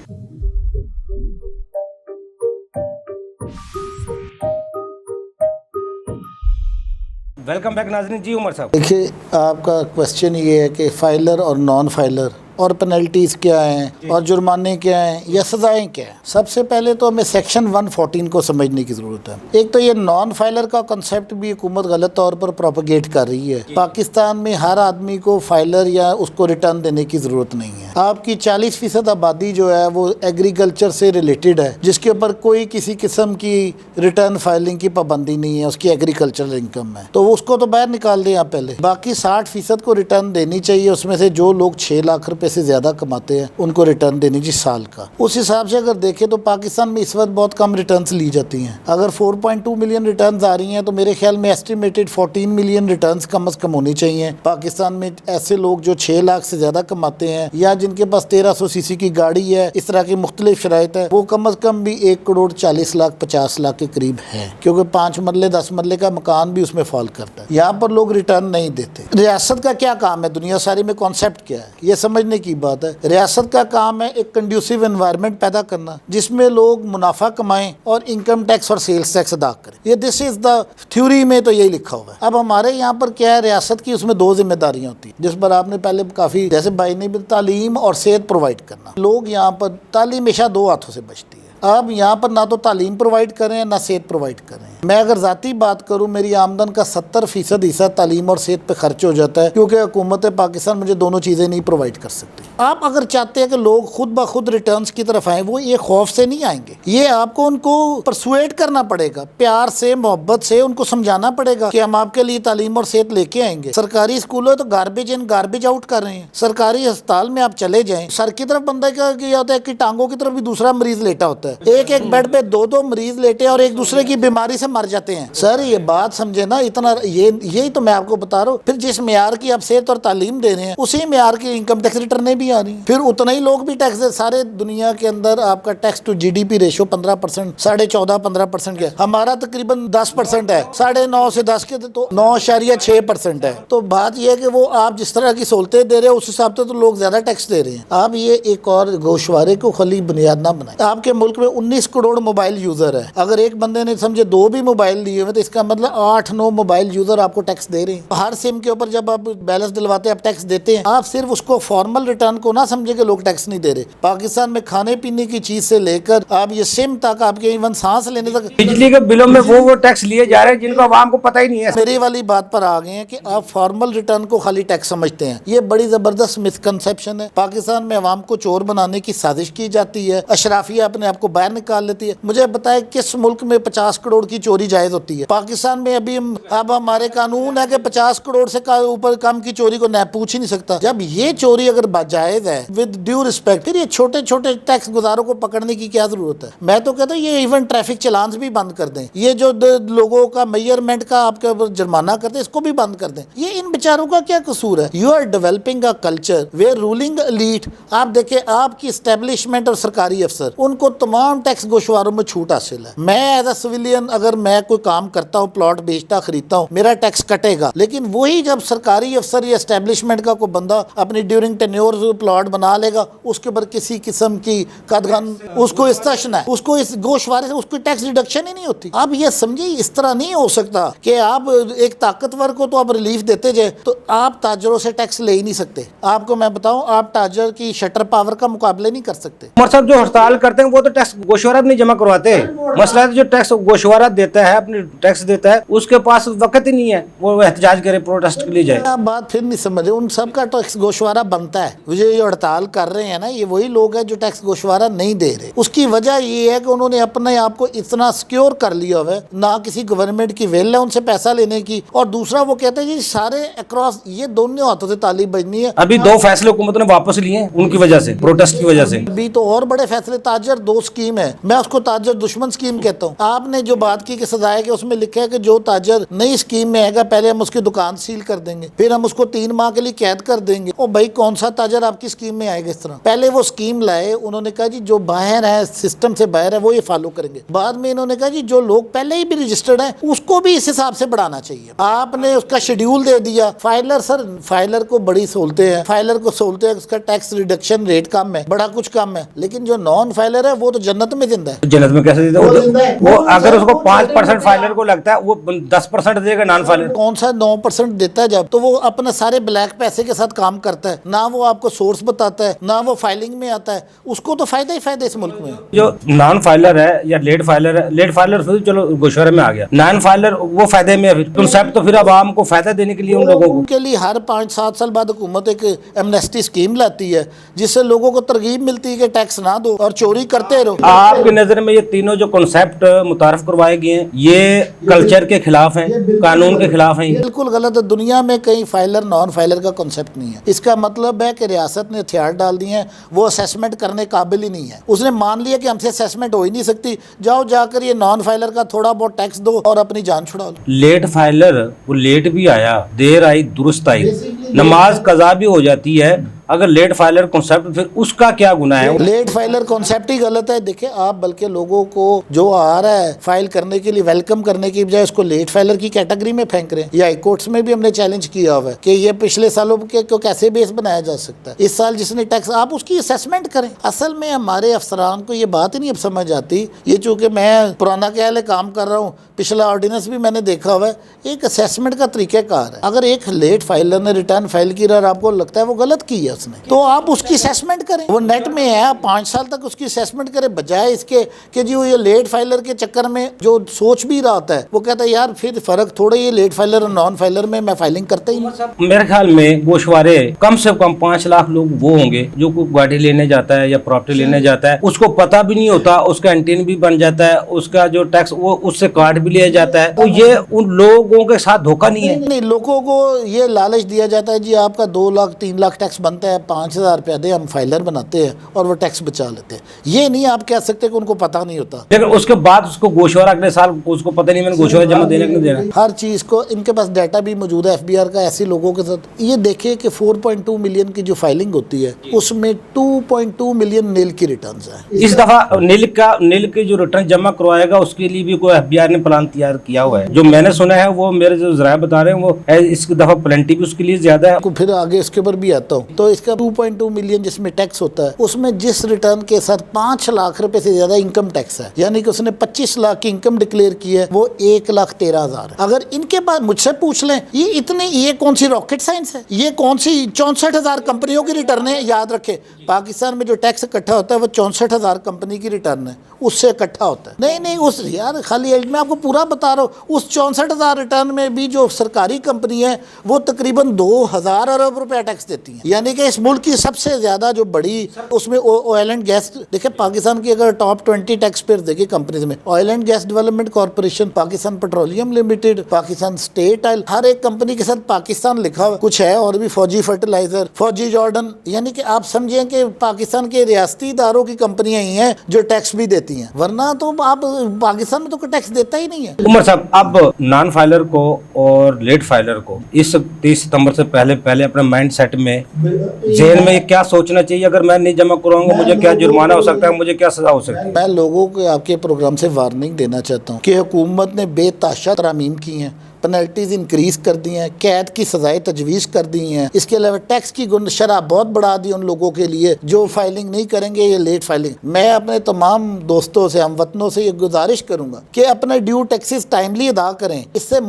वेलकम बैक नाज़रीन। जी उमर साहब, देखिए आपका क्वेश्चन ये है कि फाइलर और नॉन फाइलर और पेनल्टीज़ क्या हैं और जुर्माने क्या हैं या सज़ाएं क्या हैं। सबसे पहले तो हमें सेक्शन 114 को समझने की ज़रूरत है। एक तो ये नॉन फाइलर का कंसेप्ट भी हुकूमत गलत तौर पर प्रोपगेट कर रही है। पाकिस्तान में हर आदमी को फाइलर या उसको रिटर्न देने की ज़रूरत नहीं है। आपकी 40% आबादी जो है वो एग्रीकल्चर से रिलेटेड है, जिसके ऊपर कोई किसी किस्म की रिटर्न फाइलिंग की पाबंदी नहीं है, उसकी एग्रीकल्चरल इनकम है, तो उसको तो बाहर निकाल दें आप पहले। बाकी 60% को रिटर्न देनी चाहिए। उसमें से जो लोग 6 लाख रुपये रुपए से ज़्यादा कमाते हैं उनको रिटर्न देनी चाहिए साल का। उस हिसाब से अगर देखें तो पाकिस्तान में इस वक्त बहुत कम रिटर्न्स ली जाती हैं। अगर 4.2 मिलियन रिटर्न्स आ रही हैं तो मेरे ख्याल में एस्टिमेटेड 14 मिलियन रिटर्न्स कम अज़ कम होनी चाहिए। पाकिस्तान में ऐसे लोग जो 6 लाख से ज़्यादा कमाते हैं या जिनके पास 1300 सीसी की गाड़ी है, इस तरह की मुख्तलिफ शराइत है, वो कम अज़ कम भी 1 करोड़ 40 लाख 50 लाख के करीब है, क्योंकि 5 मरले 10 मरले का मकान भी उसमें फॉल करता है। यहाँ पर लोग रिटर्न नहीं देते। रियासत का क्या काम है दुनिया सारी में, कॉन्सेप्ट क्या है, ये समझने की बात है। रियासत का काम है एक कंड्यूसिव एनवायरनमेंट पैदा करना जिसमें लोग मुनाफा कमाएं और इनकम टैक्स और सेल्स टैक्स अदा करें। ये दिस इज द थ्योरी में तो यही लिखा हुआ है। अब हमारे यहाँ पर क्या है, रियासत की उसमें 2 जिम्मेदारियाँ होती हैं जिस पर आपने पहले काफ़ी, जैसे भाई ने भी, तालीम और सेहत प्रोवाइड करना। लोग यहाँ पर तालीम हमेशा 2 हाथों से बचती है। आप यहाँ पर ना तो तालीम प्रोवाइड करें ना सेहत प्रोवाइड करें। मैं अगर ज़ाती बात करूँ, मेरी आमदन का 70% हिस्सा तालीम और सेहत पे खर्च हो जाता है, क्योंकि हुकूमत पाकिस्तान मुझे दोनों चीज़ें नहीं प्रोवाइड कर सकती। आप अगर चाहते हैं कि लोग खुद ब खुद रिटर्न्स की तरफ आएँ, वो ये खौफ से नहीं आएंगे। ये आपको उनको परसुएट करना पड़ेगा, प्यार से, मोहब्बत से उनको समझाना पड़ेगा कि हम आपके लिए तालीम और सेहत लेके आएंगे। सरकारी स्कूलों तो गार्बेज इन गार्बेज आउट कर रहे हैं। सरकारी अस्पताल में आप चले जाएँ, सर की तरफ बंदा क्या होता है कि टांगों की तरफ भी दूसरा मरीज लेटा होता है। एक एक बेड पे 2-2 मरीज लेटे और एक दूसरे की बीमारी से मर जाते हैं। सर ये बात समझे ना, इतना यही तो मैं आपको बता रहा हूँ। फिर जिस मेयार की आप सेहत और तालीम दे रहे हैं, उसी मेयार की इनकम टैक्स रिटर्न भी आ रही हैं। फिर उतना ही लोग भी टैक्स दे। सारे दुनिया के अंदर आपका टैक्स टू जीडीपी रेशो 15%, 14.5-15% का, हमारा तकरीबन 10% है। 9.5 से 10 के तो 9.6% है। तो बात यह है कि वो आप जिस तरह की सहूलतें दे रहे हो उस हिसाब से तो लोग ज्यादा टैक्स दे रहे हैं। आप ये एक और गोशवारे को खाली बुनियाद ना बनाए। आपके मुल्क में 19 करोड़ मोबाइल यूजर है। अगर एक बंदे ने समझे 2 भी मोबाइल लिए हुए तो इसका मतलब 8-9 मोबाइल यूजर आपको टैक्स दे रहे हैं। हर सिम के ऊपर जब आप बैलेंस दिलवाते हैं आप टैक्स देते हैं। आप सिर्फ उसको फॉर्मल रिटर्न को ना समझे कि लोग टैक्स नहीं दे रहे। पाकिस्तान में खाने पीने की चीज से लेकर आप ये सिम तक, आपके इवन सांस लेने तक, बिजली के बिलों में वो टैक्स लिए जा रहे हैं जिनको आवाम को पता ही नहीं है। मेरी वाली बात पर आ गए हैं कि आप फॉर्मल रिटर्न को खाली टैक्स समझते हैं। ये बड़ी जबरदस्त मिसकंसेप्शन है। पाकिस्तान में आवाम को चोर बनाने की साजिश की जाती है। अशराफिया अपने आप को बाहर निकाल लेती है। मुझे बताए किस मुल्क में 50 करोड़ की चोरी जायज होती है? पाकिस्तान में अभी अब हमारे कानून है कि 50 करोड़ से ऊपर कम की चोरी को न पूछ ही नहीं सकता। जब ये चोरी अगर जायज है विद ड्यू रिस्पेक्ट, फिर ये छोटे छोटे टैक्स गुजारों को पकड़ने की क्या जरूरत है? मैं तो कहता हूँ ये इवन ट्रैफिक चलान भी बंद कर दें। ये जो लोगों का मेजरमेंट का आपके ऊपर जुर्माना करते हैं इसको भी बंद कर दें। ये इन बेचारों का क्या कसूर है? You are developing a culture where ruling elite, आप देखें आपकी एस्टेब्लिशमेंट और सरकारी अफसर, उनको तमाम टैक्स गोशवारों में छूट हासिल है। मैं एज अ सिविलियन अगर मैं कोई काम करता हूँ, प्लॉट बेचता खरीदता हूँ, मेरा टैक्स कटेगा। लेकिन वही जब सरकारी अफसर या एस्टेब्लिशमेंट का कोई बंदा अपनी ड्यूरिंग टेन्योर प्लॉट बना लेगा, उसके ऊपर किसी किस्म की कदगन उसको इस्तेशन है, उसको इस गोशवारे से उसकी टैक्स डिडक्शन ही नहीं होती। आप ये समझिए इस तरह नहीं हो सकता कि आप एक ताकतवर को तो आप रिलीफ देते जाए तो आप ताजरों से टैक्स ले ही नहीं सकते। आपको मैं बताऊं, आप ताजर की शटर पावर का मुकाबले नहीं कर सकते। उमर साहब जो हड़ताल करते हैं वो तो टैक्स गोशवारा नहीं जमा करवाते। मसला है जो टैक्स गोशवारा देता है, अपने टैक्स देता है, उसके पास वक्त ही नहीं है वो एहतजाज करे, प्रोटेस्ट के लिए जाए। आप बात फिर नहीं समझे। उन सब का टैक्स गोशवारा बनता है। ये जो हड़ताल कर रहे हैं ना, ये वही लोग हैं जो टैक्स गोशवारा नहीं दे रहे। उसकी वजह ये है कि उन्होंने अपने आप को इतना सिक्योर कर लिया हुआ है, ना किसी गवर्नमेंट की वेल है उनसे पैसा लेने की, और दूसरा वो कहते हैं जी सारे अक्रॉस ये दोनों हाथों से ताली बजनी है। अभी 2 फैसले हुकूमत ने वापस लिए उनकी वजह से, प्रोटेस्ट की वजह से। अभी तो और बड़े फैसले। ताजर 2 स्कीम है, मैं उसको ताजर दुश्मन स्कीम कहता हूँ। आपने जो बात की कि सजाए कि उसमें लिखा है कि जो ताजर नई स्कीम में आएगा पहले हम उसकी दुकान सील कर देंगे, फिर हम उसको 3 माह के लिए कैद कर देंगे। ओ भाई कौन सा ताजर आपकी स्कीम में आएगा इस तरह? पहले वो स्कीम लाए, उन्होंने कहा जी जो बाहर है, सिस्टम से बाहर है, वो ये फॉलो करेंगे। बाद में इन्होंने कहा जी जो लोग पहले ही भी रजिस्टर्ड है उसको भी इस हिसाब से बढ़ाना चाहिए। आपने उसका शेड्यूल दे दिया। फाइलर सर, फाइलर को बड़ी सहूलतें हैं, फाइलर को सहूलतें है, उसका टैक्स रिडक्शन रेट कम है, बड़ा कुछ कम है। लेकिन जो नॉन फाइलर है वो तो जन्नत में जिंदा है। जन्नत में कैसे देता है? वो अगर उसको 5% फाइलर को लगता है वो 10% देगा नॉन फाइलर। कौन सा 9% देता है जब, तो वो अपने सारे ब्लैक पैसे के साथ काम करता है। ना वो आपको सोर्स बताता है, ना वो फाइलिंग में आता है। उसको तो फायदा ही फायदा इस मुल्क में। जो नॉन फाइलर है या लेट फाइलर है, लेट फाइलर फिर चलो गोशवारे में आ गया, नॉन फाइलर वो फायदे में है। फिर कंसेप्ट तो फिर आवाम को फायदा देने के लिए उन लोगों को उनके लिए हर 5-7 साल बाद हुकूमत एक एमनेस्टी स्कीम लाती है जिससे लोगों को तरगीब मिलती है कि टैक्स ना दो और चोरी करते रहो। आपकी नजर में ये तीनों जो कॉन्सेप्ट मुतारफ करवाए गए نہیں ہیں, یہ کلچر کے خلاف ہیں, قانون کے خلاف ہیں. بالکل غلط ہے. دنیا میں کہیں فائلر نان فائلر کا کنسیپٹ نہیں ہے. اس کا مطلب ہے کہ ریاست نے ہتھیار ڈال دیے ہیں, وہ اسیسمنٹ کرنے قابل ہی نہیں ہے. اس نے مان لیا کہ ہم سے اسیسمنٹ ہو ہی نہیں سکتی, جاؤ جا کر یہ نان فائلر کا تھوڑا بہت ٹیکس دو اور اپنی جان چھڑا لو. لیٹ فائلر وہ لیٹ بھی آیا, دیر آئی درست آئی, نماز قضا بھی ہو جاتی ہے. اگر لیٹ فائلر کنسیپٹ, پھر اس کا کیا گناہ ہے؟ لیٹ فائلر کانسیپٹ ہی غلط ہے. دیکھیں آپ بلکہ لوگوں کو جو آ رہا ہے فائل کرنے کے لیے ویلکم کرنے کی بجائے اس کو لیٹ فائلر کی کیٹیگری میں پھینک رہے ہیں. یہ ہائی کورٹس میں بھی ہم نے چیلنج کیا ہوا ہے کہ یہ پچھلے سالوں کے کو کیسے بیس بنایا جا سکتا ہے. اس سال جس نے ٹیکس, آپ اس کی اسیسمنٹ کریں. اصل میں ہمارے افسران کو یہ بات ہی نہیں اب سمجھ آتی. یہ چونکہ میں پرانا خیال ہے کام کر رہا ہوں, پچھلا آرڈیننس بھی میں نے دیکھا ہوا ہے, ایک اسیسمنٹ کا طریقہ کار ہے. اگر ایک لیٹ فائلر نے ریٹرن فائل کی اور آپ کو لگتا ہے وہ غلط کی ہے اس نے, تو آپ اس کی اسیسمنٹ کریں. وہ نیٹ میں ہے, آپ 5 سال تک اس کی اسیسمنٹ کریں, بجائے اس کے کہ جی وہ یہ لیٹ فائلر کے چکر میں جو سوچ بھی رہا ہوتا ہے وہ کہتا ہے یار پھر فرق تھوڑا یہ لیٹ فائلر اور نان فائلر میں فائلنگ کرتا ہی نہیں. میرے خیال میں گوشوارے کم سے کم 5 لاکھ لوگ وہ ہوں گے جو کوئی گاڑی لینے جاتا ہے یا پراپرٹی لینے جاتا ہے, اس کو پتہ بھی نہیں ہوتا, اس کا انٹین بھی بن جاتا ہے, اس کا جو ٹیکس وہ اس سے کاٹ بھی لیا جاتا ہے. تو یہ ان لوگوں کے ساتھ دھوکہ نہیں ہے. نہیں, لوگوں کو یہ لالچ دیا جاتا ہے جی آپ کا 2 لاکھ 3 لاکھ ٹیکس بنتا ہے, 5,000 روپیہ دے, ہم فائلر بناتے ہیں اور وہ ٹیکس بچا لیتے ہیں. یہ نہیں آپ کہہ سکتے کہ ان کو پتہ نہیں ہوتا. لیکن اس کے بعد اس کو گوشوارہ اگلے سال اس کو پتہ نہیں میں نے گوشوارہ جمع دینا کہ نہیں دینا. ہر چیز کو ان کے پاس ڈیٹا بھی موجود ہے ایف بی آر کا ایسے لوگوں کے ساتھ. یہ دیکھیں کہ 4.2 ملین کی جو فائلنگ ہوتی ہے اس میں 2.2 ملین نیل کی ریٹرنز ہیں. اس دفعہ نیل کے جو ریٹرن جمع کروائے گا اس کے لیے بھی کوئی ایف بی آر نے پلان تیار کیا ہوا ہے. جو میں نے سنا ہے وہ میرے جو ذرائع بتا رہے ہیں وہ اس دفعہ پلنٹی بھی اس کے لیے زیادہ ہے. پھر آگے اس کے اوپر بھی آتا ہوں. تو اس کا 2.2 ملین جس میں ٹیکس ہوتا ہے اس میں جس ریٹرن کے ساتھ 5 لاکھ روپے سے زیادہ انکم ٹیکس ہے, یعنی کہ اس نے 25 لاکھ کی انکم ڈکلیئر کی ہے, وہ 1,13,000 ہے. اگر ان کے بعد مجھ سے پوچھ لیں یہ کون سی راکٹ سائنس ہے, یہ کون سی 64,000 کمپنیوں کی ریٹرن ہے. یاد رکھے پاکستان میں جو ٹیکس اکٹھا ہوتا ہے وہ 64,000 کمپنی کی ریٹرن ہے, اس سے اکٹھا ہوتا ہے. نہیں اس یار خالی میں آپ کو پورا بتا رہا ہوں, اس 64,000 ریٹرن میں بھی جو سرکاری کمپنی ہے وہ تقریباً 2,000 ارب روپیہ ٹیکس دیتی ہیں. یعنی کہ اس ملک کی سب سے زیادہ جو بڑی اس میں آئل اینڈ گیس, دیکھیں پاکستان کی اگر ٹاپ 20 ٹیکس پیئر دیکھیں کمپنیز میں, oil and gas development corporation, Pakistan petroleum limited, Pakistan state oil, ہر ایک کمپنی کے ساتھ پاکستان لکھا ہوا کچھ ہے, اور بھی فوجی فرٹیلائزر, فوجی جارڈن. یعنی کہ آپ سمجھیں کہ پاکستان کے ریاستی اداروں کی کمپنیاں ہی ہیں جو ٹیکس بھی دیتی ہیں, ورنہ تو آپ پاکستان میں تو کوئی ٹیکس دیتا ہی نہیں ہے. عمر صاحب, اب نان فائلر کو اور لیٹ فائلر کو اس 30 ستمبر سے پہلے اپنے مائنڈ سیٹ میں ذہن میں کیا سوچنا چاہیے؟ اگر میں نہیں جمع کراؤں گا مجھے کیا جرمانہ ہو سکتا ہے, مجھے کیا سزا ہو سکتی ہے؟ میں لوگوں کو آپ کے پروگرام سے وارننگ دینا چاہتا ہوں کہ حکومت نے بے تحاشا ترامیم کی ہیں, پینلٹیز انکریز کر دی ہیں, قید کی سزائیں تجویز کر دی ہیں, اس کے علاوہ ٹیکس کی شرح بہت بڑھا دی ان لوگوں کے لیے جو فائلنگ نہیں کریں گے, یہ لیٹ فائلنگ. میں اپنے تمام دوستوں سے, ہم وطنوں سے یہ گزارش کروں گا کہ اپنے ڈیو ٹیکسز ٹائملی ادا کریں. اس سے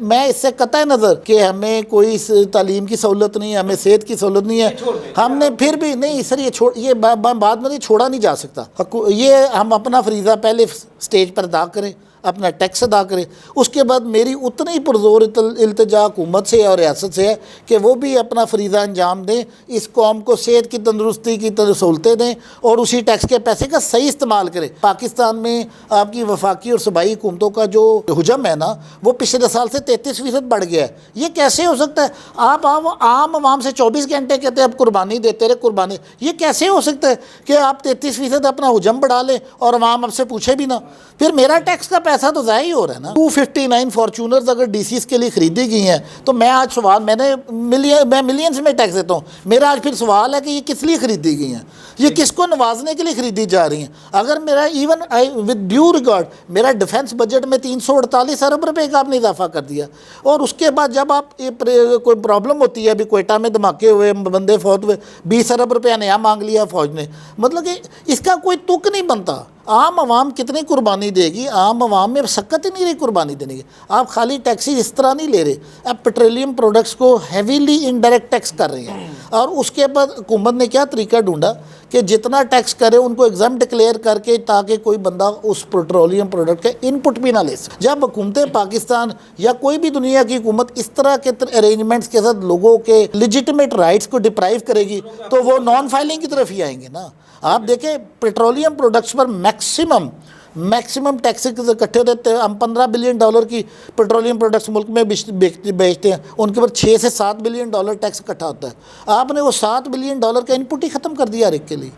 میں اس سے قطع نظر کہ ہمیں کوئی تعلیم کی سہولت نہیں ہے, ہمیں صحت کی سہولت نہیں ہے, ہم نے پھر بھی نہیں سر یہ بعد میں چھوڑا نہیں جا سکتا. یہ ہم اپنا فریضہ پہلے سٹیج پر ادا کریں, اپنا ٹیکس ادا کرے. اس کے بعد میری اتنی پرزور التجا حکومت سے اور ریاست سے ہے کہ وہ بھی اپنا فریضہ انجام دیں, اس قوم کو صحت کی تندرستی کی سہولتیں دیں اور اسی ٹیکس کے پیسے کا صحیح استعمال کریں. پاکستان میں آپ کی وفاقی اور صوبائی حکومتوں کا جو حجم ہے نا وہ پچھلے سال سے 33% بڑھ گیا ہے. یہ کیسے ہو سکتا ہے؟ آپ عام عوام سے 24 گھنٹے کہتے ہیں اب قربانی دیتے رہے قربانی. یہ کیسے ہو سکتا ہے کہ آپ 33% اپنا حجم بڑھا لیں اور عوام اب سے پوچھے بھی نہ؟ پھر میرا ٹیکس کا پیسہ تو ضائع ہی ہو رہا ہے نا. 259 فارچونرز اگر ڈی سیز کے لیے خریدی گئی ہیں تو میں آج سوال میں ملینز میں ٹیکس دیتا ہوں. میرا آج پھر سوال ہے کہ یہ کس لیے خریدی گئی ہیں, یہ کس کو نوازنے کے لیے خریدی جا رہی ہیں؟ اگر میرا ایون ود ڈیو ریگارڈ میرا ڈیفنس بجٹ میں 348 ارب روپے کا آپ نے اضافہ کر دیا, اور اس کے بعد جب آپ کوئی پرابلم ہوتی ہے, ابھی کوئٹہ میں دھماکے ہوئے, بندے فوت ہوئے, 20 ارب روپیہ نیا مانگ لیا فوج نے. مطلب کہ اس کا کوئی تک نہیں بنتا. عام عوام کتنی قربانی دے گی؟ عام عوام میں سکت ہی نہیں رہی قربانی دینے کی. آپ خالی ٹیکسیز اس طرح نہیں لے رہے, آپ پیٹرولیم پروڈکٹس کو ہیویلی انڈائریکٹ ٹیکس کر رہے ہیں. اور اس کے بعد حکومت نے کیا طریقہ ڈھونڈا کہ جتنا ٹیکس کرے ان کو ایگزام ڈکلیئر کر کے, تاکہ کوئی بندہ اس پیٹرولیم پروڈکٹ کے ان پٹ بھی نہ لے سکے. جب حکومت پاکستان یا کوئی بھی دنیا کی حکومت اس طرح کے ارینجمنٹس کے ساتھ لوگوں کے لیجٹمیٹ رائٹس کو ڈپرائیو کرے گی تو وہ نان فائلنگ کی طرف ہی آئیں گے نا. آپ دیکھیں پیٹرولیم پروڈکٹس پر میکسیمم मैक्सिमम टैक्स इकट्ठे होते हैं। हम 15 बिलियन डॉलर की पेट्रोलियम प्रोडक्ट्स मुल्क में बेचते हैं, उनके ऊपर 6 से 7 बिलियन डॉलर टैक्स इकट्ठा होता है। आपने वो 7 बिलियन डॉलर का इनपुट ही ख़त्म कर दिया हर एक के लिए।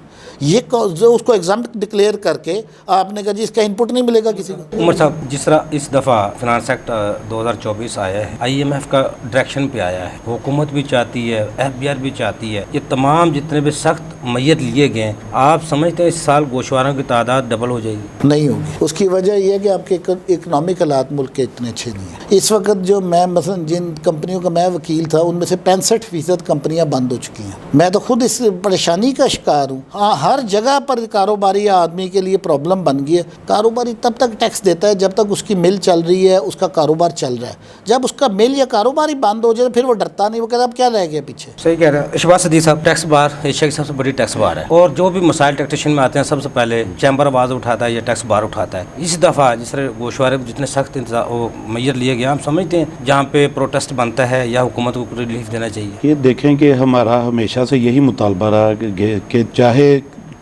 ये जो उसको एग्जाम डिक्लेयर करके आपने कहा जी इसका इनपुट नहीं मिलेगा किसी को। उमर साहब, जिस तरह इस दफ़ा फिनांस एक्ट 2024 आया है, IMF का डायरेक्शन पे आया है, हुकूमत भी चाहती है, FBR भी चाहती है, ये तमाम जितने भी सख्त मैयत लिए गए हैं, आप समझते हैं इस साल गोशवारों की तादाद डबल हो जाएगी? नहीं होगी। उसकी वजह यह है कि आपके इकनॉमिक हालात मुल्क के इतने अच्छे नहीं हैं। इस वक्त जो मैं मसलन जिन कंपनियों का मैं वकील था, उनमें से 65% कंपनियां बंद हो चुकी हैं। मैं तो खुद इस परेशानी का शिकार हूँ। हाँ, हर जगह पर कारोबारी आदमी के लिए प्रॉब्लम बन गई है। कारोबारी तब तक टैक्स देता है जब तक उसकी मिल चल रही है, उसका कारोबार चल रहा है। जब उसका मिल या कारोबारी बंद हो जाए फिर वो डरता नहीं, वो कहता अब क्या रह गया पीछे। सही कह रहे हैं इशबाक सदीक साहब। टैक्स बार एशिया की सबसे बड़ी टैक्स बार है, और जो भी मसाइल टैक्सेशन में आते हैं सबसे पहले चैम्बर आवाज़ उठाता है या टैक्स बार उठाता है। इस दफ़ा जिस तरह गोशवारे जितने सख्त मैयर लिए गए, हम समझते हैं जहाँ पे प्रोटेस्ट बनता है या हुकूमत को रिलीफ देना चाहिए। ये देखें कि हमारा हमेशा से यही मुतालबा रहा कि चाहे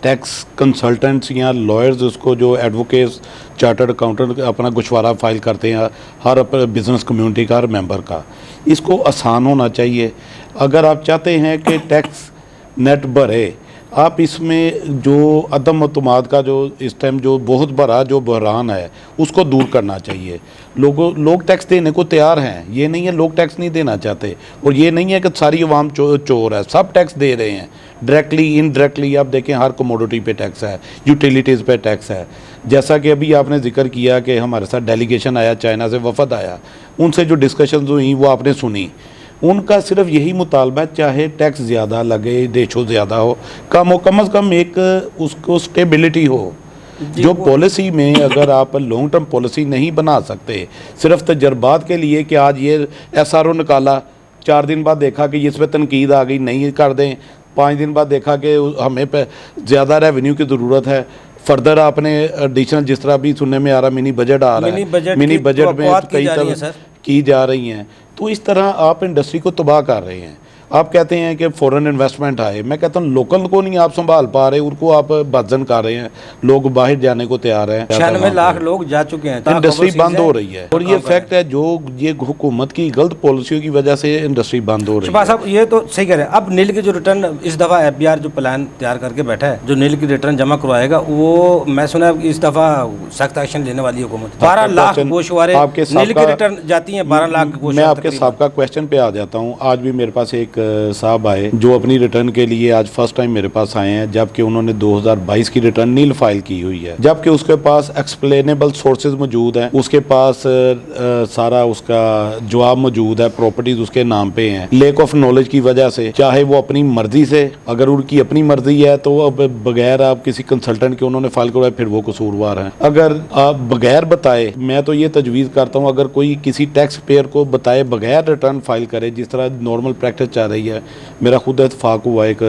टैक्स कंसल्टेंट्स या लॉयर्स, उसको जो एडवोकेट्स, चार्टर्ड अकाउंटेंट अपना गोशवारा फाइल करते हैं हर बिज़नेस कम्युनिटी का, हर मेंबर का, इसको आसान होना चाहिए। अगर आप चाहते हैं कि टैक्स नेट भरे, आप इसमें जो अदम अतमाद का जो इस टाइम जो बहुत बड़ा जो बहरान है उसको दूर करना चाहिए। लोग टैक्स देने को तैयार हैं, ये नहीं है लोग टैक्स नहीं देना चाहते, और ये नहीं है कि सारी अवाम चोर है, सब टैक्स दे रहे हैं, डायरेक्टली इनडायरेक्टली। आप देखें हर कमोडिटी पे टैक्स है, यूटिलिटीज़ पे टैक्स है। जैसा कि अभी आपने जिक्र किया कि हमारे साथ डेलीगेशन आया, चाइना से वफद आया, उनसे जो डिस्कशंस हुई वो आपने सुनी। उनका सिर्फ यही मुतालबा है, चाहे टैक्स ज़्यादा लगे, रेशो ज़्यादा हो, कम हो, कम अज़ कम एक उसको स्टेबिलिटी हो। जो पॉलिसी में अगर आप लॉन्ग टर्म पॉलिसी नहीं बना सकते, सिर्फ तजर्बात के लिए कि आज ये SRO निकाला, 4 दिन बाद देखा कि इस पर तनकीद आ गई, नहीं कर दें, 5 दिन बाद देखा कि हमें पे ज़्यादा रेवेन्यू की ज़रूरत है, फर्दर आपने एडिशनल, जिस तरह भी सुनने में आ रहा मिनी बजट आ रहा है, मिनी बजट में कई तरह की जा रही हैं, तो इस तरह आप इंडस्ट्री को तबाह कर रहे हैं। आप कहते हैं कि फॉरेन इन्वेस्टमेंट आए, मैं कहता हूँ लोकल को नहीं आप संभाल पा रहे, उनको आप बदजन कर रहे हैं, लोग बाहर जाने को तैयार हैं। 96 लाख लोग जा चुके हैं, इंडस्ट्री बंद हो रही है, और ये फैक्ट है जो ये हुकूमत की गलत पॉलिसियों की वजह से इंडस्ट्री बंद हो रही है। साहब ये तो सही कह रहे हैं। अब नील की जो रिटर्न इस दफ़ा FBR जो प्लान तैयार करके बैठा है, जो नील की रिटर्न जमा करवाएगा, वो मैं सुना है इस दफ़ा सख्त एक्शन लेने वाली हुकूमत। 12 लाख गोशवारे नील की रिटर्न जाती हैं, 12 लाख। मैं आपके सबका क्वेश्चन पे आ जाता हूँ। आज भी मेरे पास एक साहब जो अपनी रिटर्न के लिए आज फर्स्ट टाइम मेरे पास आए हैं, जबकि उन्होंने 2022 की रिटर्न नील फाइल की हुई है, जबकि उसके पास एक्सप्लेनेबल सोर्सेज मौजूद हैं, उसके पास सारा उसका जवाब मौजूद है, प्रॉपर्टीज उसके नाम पे हैं। लेक ऑफ नॉलेज की वजह से, चाहे वो अपनी मर्जी से, अगर उनकी अपनी मर्जी है तो अब बगैर आप किसी कंसल्टेंट के उन्होंने फाइल करवाया, फिर वो कसूरवार हैं। अगर आप बगैर बताए, मैं तो ये तजवीज़ करता हूँ अगर कोई किसी टैक्स पेयर को बताए बगैर रिटर्न फाइल करे, जिस तरह नॉर्मल प्रैक्टिस चल रही है, मेरा खुद इत्फाक हुआ एक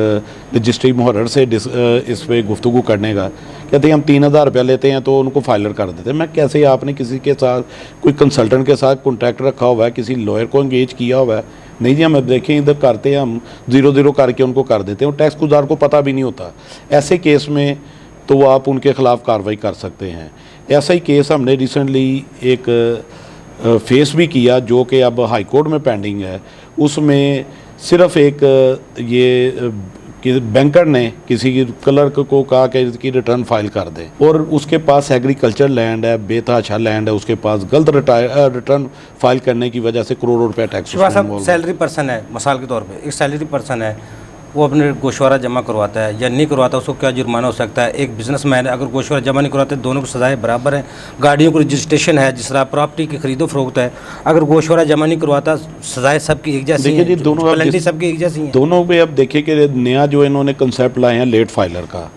रजिस्ट्री मुहर्रर से इस पे गुफ्तगू करने का। कहते हैं हम 3000 रुपया लेते हैं तो उनको फाइलर कर देते हैं। मैं कैसे, आपने किसी के साथ कोई कंसल्टेंट के साथ कॉन्ट्रैक्ट रखा हुआ है, किसी लॉयर को एंगेज किया हुआ है? नहीं जी, हम देखें इधर करते हैं, हम 0-0 करके उनको कर देते हैं, और टैक्स गुजार को पता भी नहीं होता। ऐसे केस में तो आप उनके ख़िलाफ़ कार्रवाई कर सकते हैं। ऐसा ही केस हमने रिसेंटली एक फेस भी किया, जो कि अब हाई कोर्ट में पेंडिंग है। उसमें सिर्फ एक ये कि बैंकर ने किसी क्लर्क को कहा कि इसकी रिटर्न फाइल कर दें, और उसके पास एग्रीकल्चर लैंड है, बेतहाशा लैंड है, उसके पास गलत रिटर्न फाइल करने की वजह से करोड़ों रुपया टैक्स। सैलरी पर्सन है, मिसाल के तौर पे एक सैलरी पर्सन है, वो अपने गोशवारा जमा करवाता है या नहीं करवाता, उसको क्या जुर्माना हो सकता है? एक बिजनेसमैन है, अगर गोशवारा जमा नहीं करवाते, दोनों की सजाएं बराबर हैं। गाड़ियों को रजिस्ट्रेशन है, जिस तरह प्रॉपर्टी की खरीदो फरोख्त है, अगर गोशवारा जमा नहीं करवाता, सजाएं सबकी एक जैसी हैं, पेनल्टी सबकी एक जैसी हैं। दोनों पे अब देखिए कि नया जो इन्होंने कंसेप्ट लाए हैं लेट फाइलर का,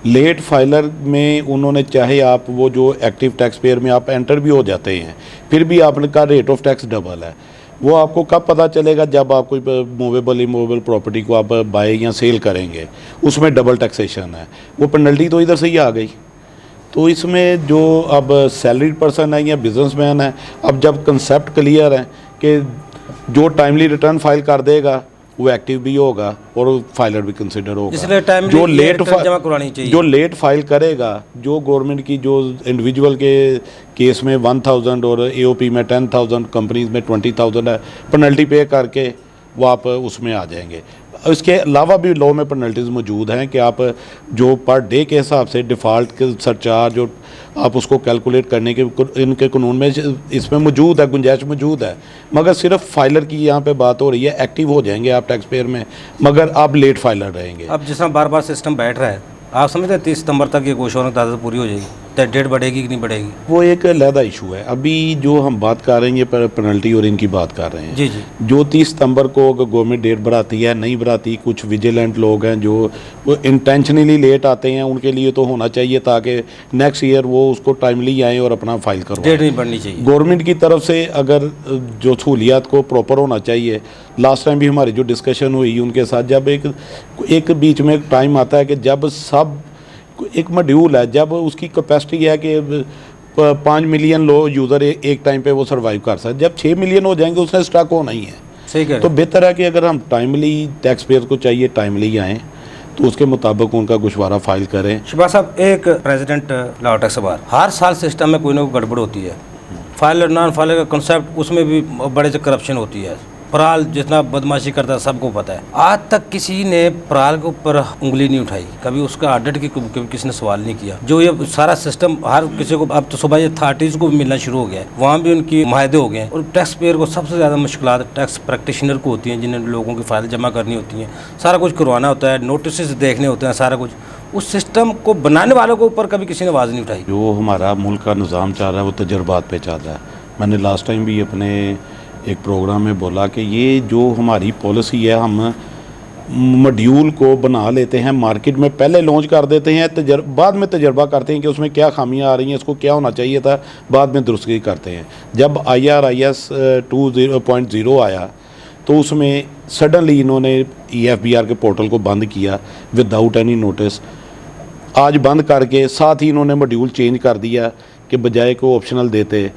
लेट फाइलर में उन्होंने, चाहे आप वो जो एक्टिव टैक्स पेयर में आप एंटर भी हो जाते हैं, फिर भी आपका रेट ऑफ टैक्स डबल है। वो आपको कब पता चलेगा? जब आप कोई मूवेबल इमूवेबल प्रॉपर्टी को आप बाय या सेल करेंगे, उसमें डबल टैक्सेशन है, वो पेनल्टी तो इधर से ही आ गई। तो इसमें जो अब सैलरीड पर्सन है या बिजनेसमैन है, अब जब कंसेप्ट क्लियर है कि जो टाइमली रिटर्न फाइल कर देगा वो एक्टिव भी होगा और फाइलर भी कंसिडर इसलिए होगा। टाइम जो लेट जमा करवानी चाहिए। जो लेट फाइल करेगा, जो गवर्नमेंट की जो इंडिविजुअल के केस में 1000 और AOP में 10,000, कंपनीज में 20,000 है, पेनल्टी पे करके वो आप उसमें आ जाएंगे। इसके अलावा भी लॉ में पेनल्टीज़ मौजूद हैं कि आप जो पर डे के हिसाब से डिफ़ॉल्ट के सरचार्ज जो आप उसको कैलकुलेट करने के इनके कानून में इसमें मौजूद है, गुंजाइश मौजूद है। मगर सिर्फ फाइलर की यहाँ पे बात हो रही है, एक्टिव हो जाएंगे आप टैक्स पेयर में, मगर आप लेट फाइलर रहेंगे। अब जिस तरह बार बार सिस्टम बैठ रहा है, आप समझते हैं 30 सितंबर तक ये गोशवारा की तादाद पूरी हो जाएगी, तो डेट बढ़ेगी कि नहीं बढ़ेगी? वो एक अलहदा इशू है। अभी जो हम बात कर रहे हैं ये पेनल्टी और इनकी बात कर रहे हैं। जी जी। जो 30 सितंबर को अगर गवर्नमेंट डेट बढ़ाती है, नहीं बढ़ाती, कुछ विजिलेंट लोग हैं जो वो इंटेंशनली लेट आते हैं, उनके लिए तो होना चाहिए ताकि नेक्स्ट ईयर वो उसको टाइमली आएँ और अपना फाइल करवाएं। डेट नहीं बढ़नी चाहिए। गवर्नमेंट की तरफ से अगर जो सहूलियात को प्रॉपर होना चाहिए। लास्ट टाइम भी हमारी जो डिस्कशन हुई उनके साथ, जब एक बीच में एक टाइम आता है कि जब सब एक मॉड्यूल है, जब उसकी कैपेसिटी है कि 5 मिलियन लोग यूज़र एक टाइम पे वो सर्वाइव कर सकते, जब 6 मिलियन हो जाएंगे उसमें स्टॉक होना ही है। सही कह रहे तो बेहतर है कि अगर हम टाइमली टैक्स पेयर को चाहिए टाइमली आएँ तो उसके मुताबिक उनका गुशवारा फाइल करें। शहबाज साहब, एक प्रेसिडेंट लॉ टैक्स बार, हर साल सिस्टम में कोई ना कोई गड़बड़ होती है। फाइलर नॉन फाइलर का कंसेप्ट, उसमें भी बड़े से करप्शन होती है। पराल जितना बदमाशी करता है सबको पता है। आज तक किसी ने पराल के ऊपर उंगली नहीं उठाई, कभी उसका ऑडिट की किसी ने सवाल नहीं किया। जो ये सारा सिस्टम हर किसी को, अब तो सुबह ये अथॉरिटीज़ को भी मिलना शुरू हो गया है, वहाँ भी उनकी माहदे हो गए हैं। और टैक्स पेयर को सबसे ज़्यादा मुश्किलात टैक्स प्रैक्टिशनर को होती हैं, जिन्हें लोगों की फाइल जमा करनी होती हैं, सारा कुछ करवाना होता है, नोटिस देखने होते हैं, सारा कुछ। उस सिस्टम को बनाने वालों के ऊपर कभी किसी ने आवाज़ नहीं उठाई। जो हमारा मुल्क का निज़ाम चल रहा है वो तजर्बात पे चल रहा है। मैंने लास्ट टाइम भी अपने एक प्रोग्राम में बोला कि ये जो हमारी पॉलिसी है, हम मॉड्यूल को बना लेते हैं, मार्केट में पहले लॉन्च कर देते हैं, बाद में तजर्बा करते हैं कि उसमें क्या खामियां आ रही हैं, इसको क्या होना चाहिए था, बाद में दुरुस्ती करते हैं। जब IRIS 2.0 आया तो उसमें सडनली इन्होंने EFBR के पोर्टल को बंद किया विदाउट एनी नोटिस। आज बंद करके साथ ही इन्होंने मॉड्यूल चेंज कर दिया कि बजाय को ऑप्शनल देते।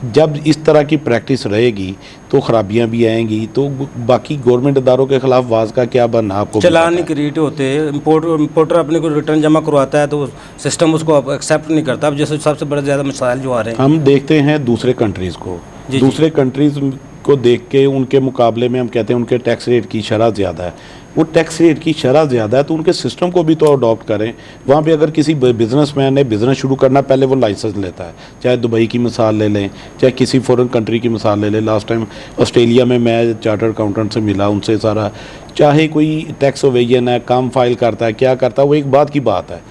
जब इस तरह की प्रैक्टिस रहेगी तो खराबियां भी आएंगी, तो बाकी गवर्नमेंट इदारों के खिलाफ आवाज़ का क्या बनना आपको चलान नहीं क्रिएट होते। इम्पोर्टर अपने को रिटर्न जमा करवाता है तो सिस्टम उसको एक्सेप्ट नहीं करता। अब जैसे सबसे बड़े ज़्यादा मसाइल जो आ रहे हैं, हम देखते हैं दूसरे कंट्रीज़ को, दूसरे कंट्रीज़ को देख के उनके मुकाबले में हम कहते हैं उनके टैक्स रेट की शरह ज़्यादा है। वो टैक्स रेट की शरह ज़्यादा है तो उनके सिस्टम को भी तो अडॉप्ट करें। वहाँ पे अगर किसी बिजनेसमैन ने बिज़नेस शुरू करना, पहले वो लाइसेंस लेता है। चाहे दुबई की मिसाल ले लें, चाहे किसी फॉरेन कंट्री की मिसाल ले लें। लास्ट टाइम ऑस्ट्रेलिया में मैं चार्टर्ड अकाउंटेंट से मिला, उनसे सारा, चाहे कोई टैक्स ओवेजन है, काम फाइल करता है, क्या करता है, वो एक बात की बात है।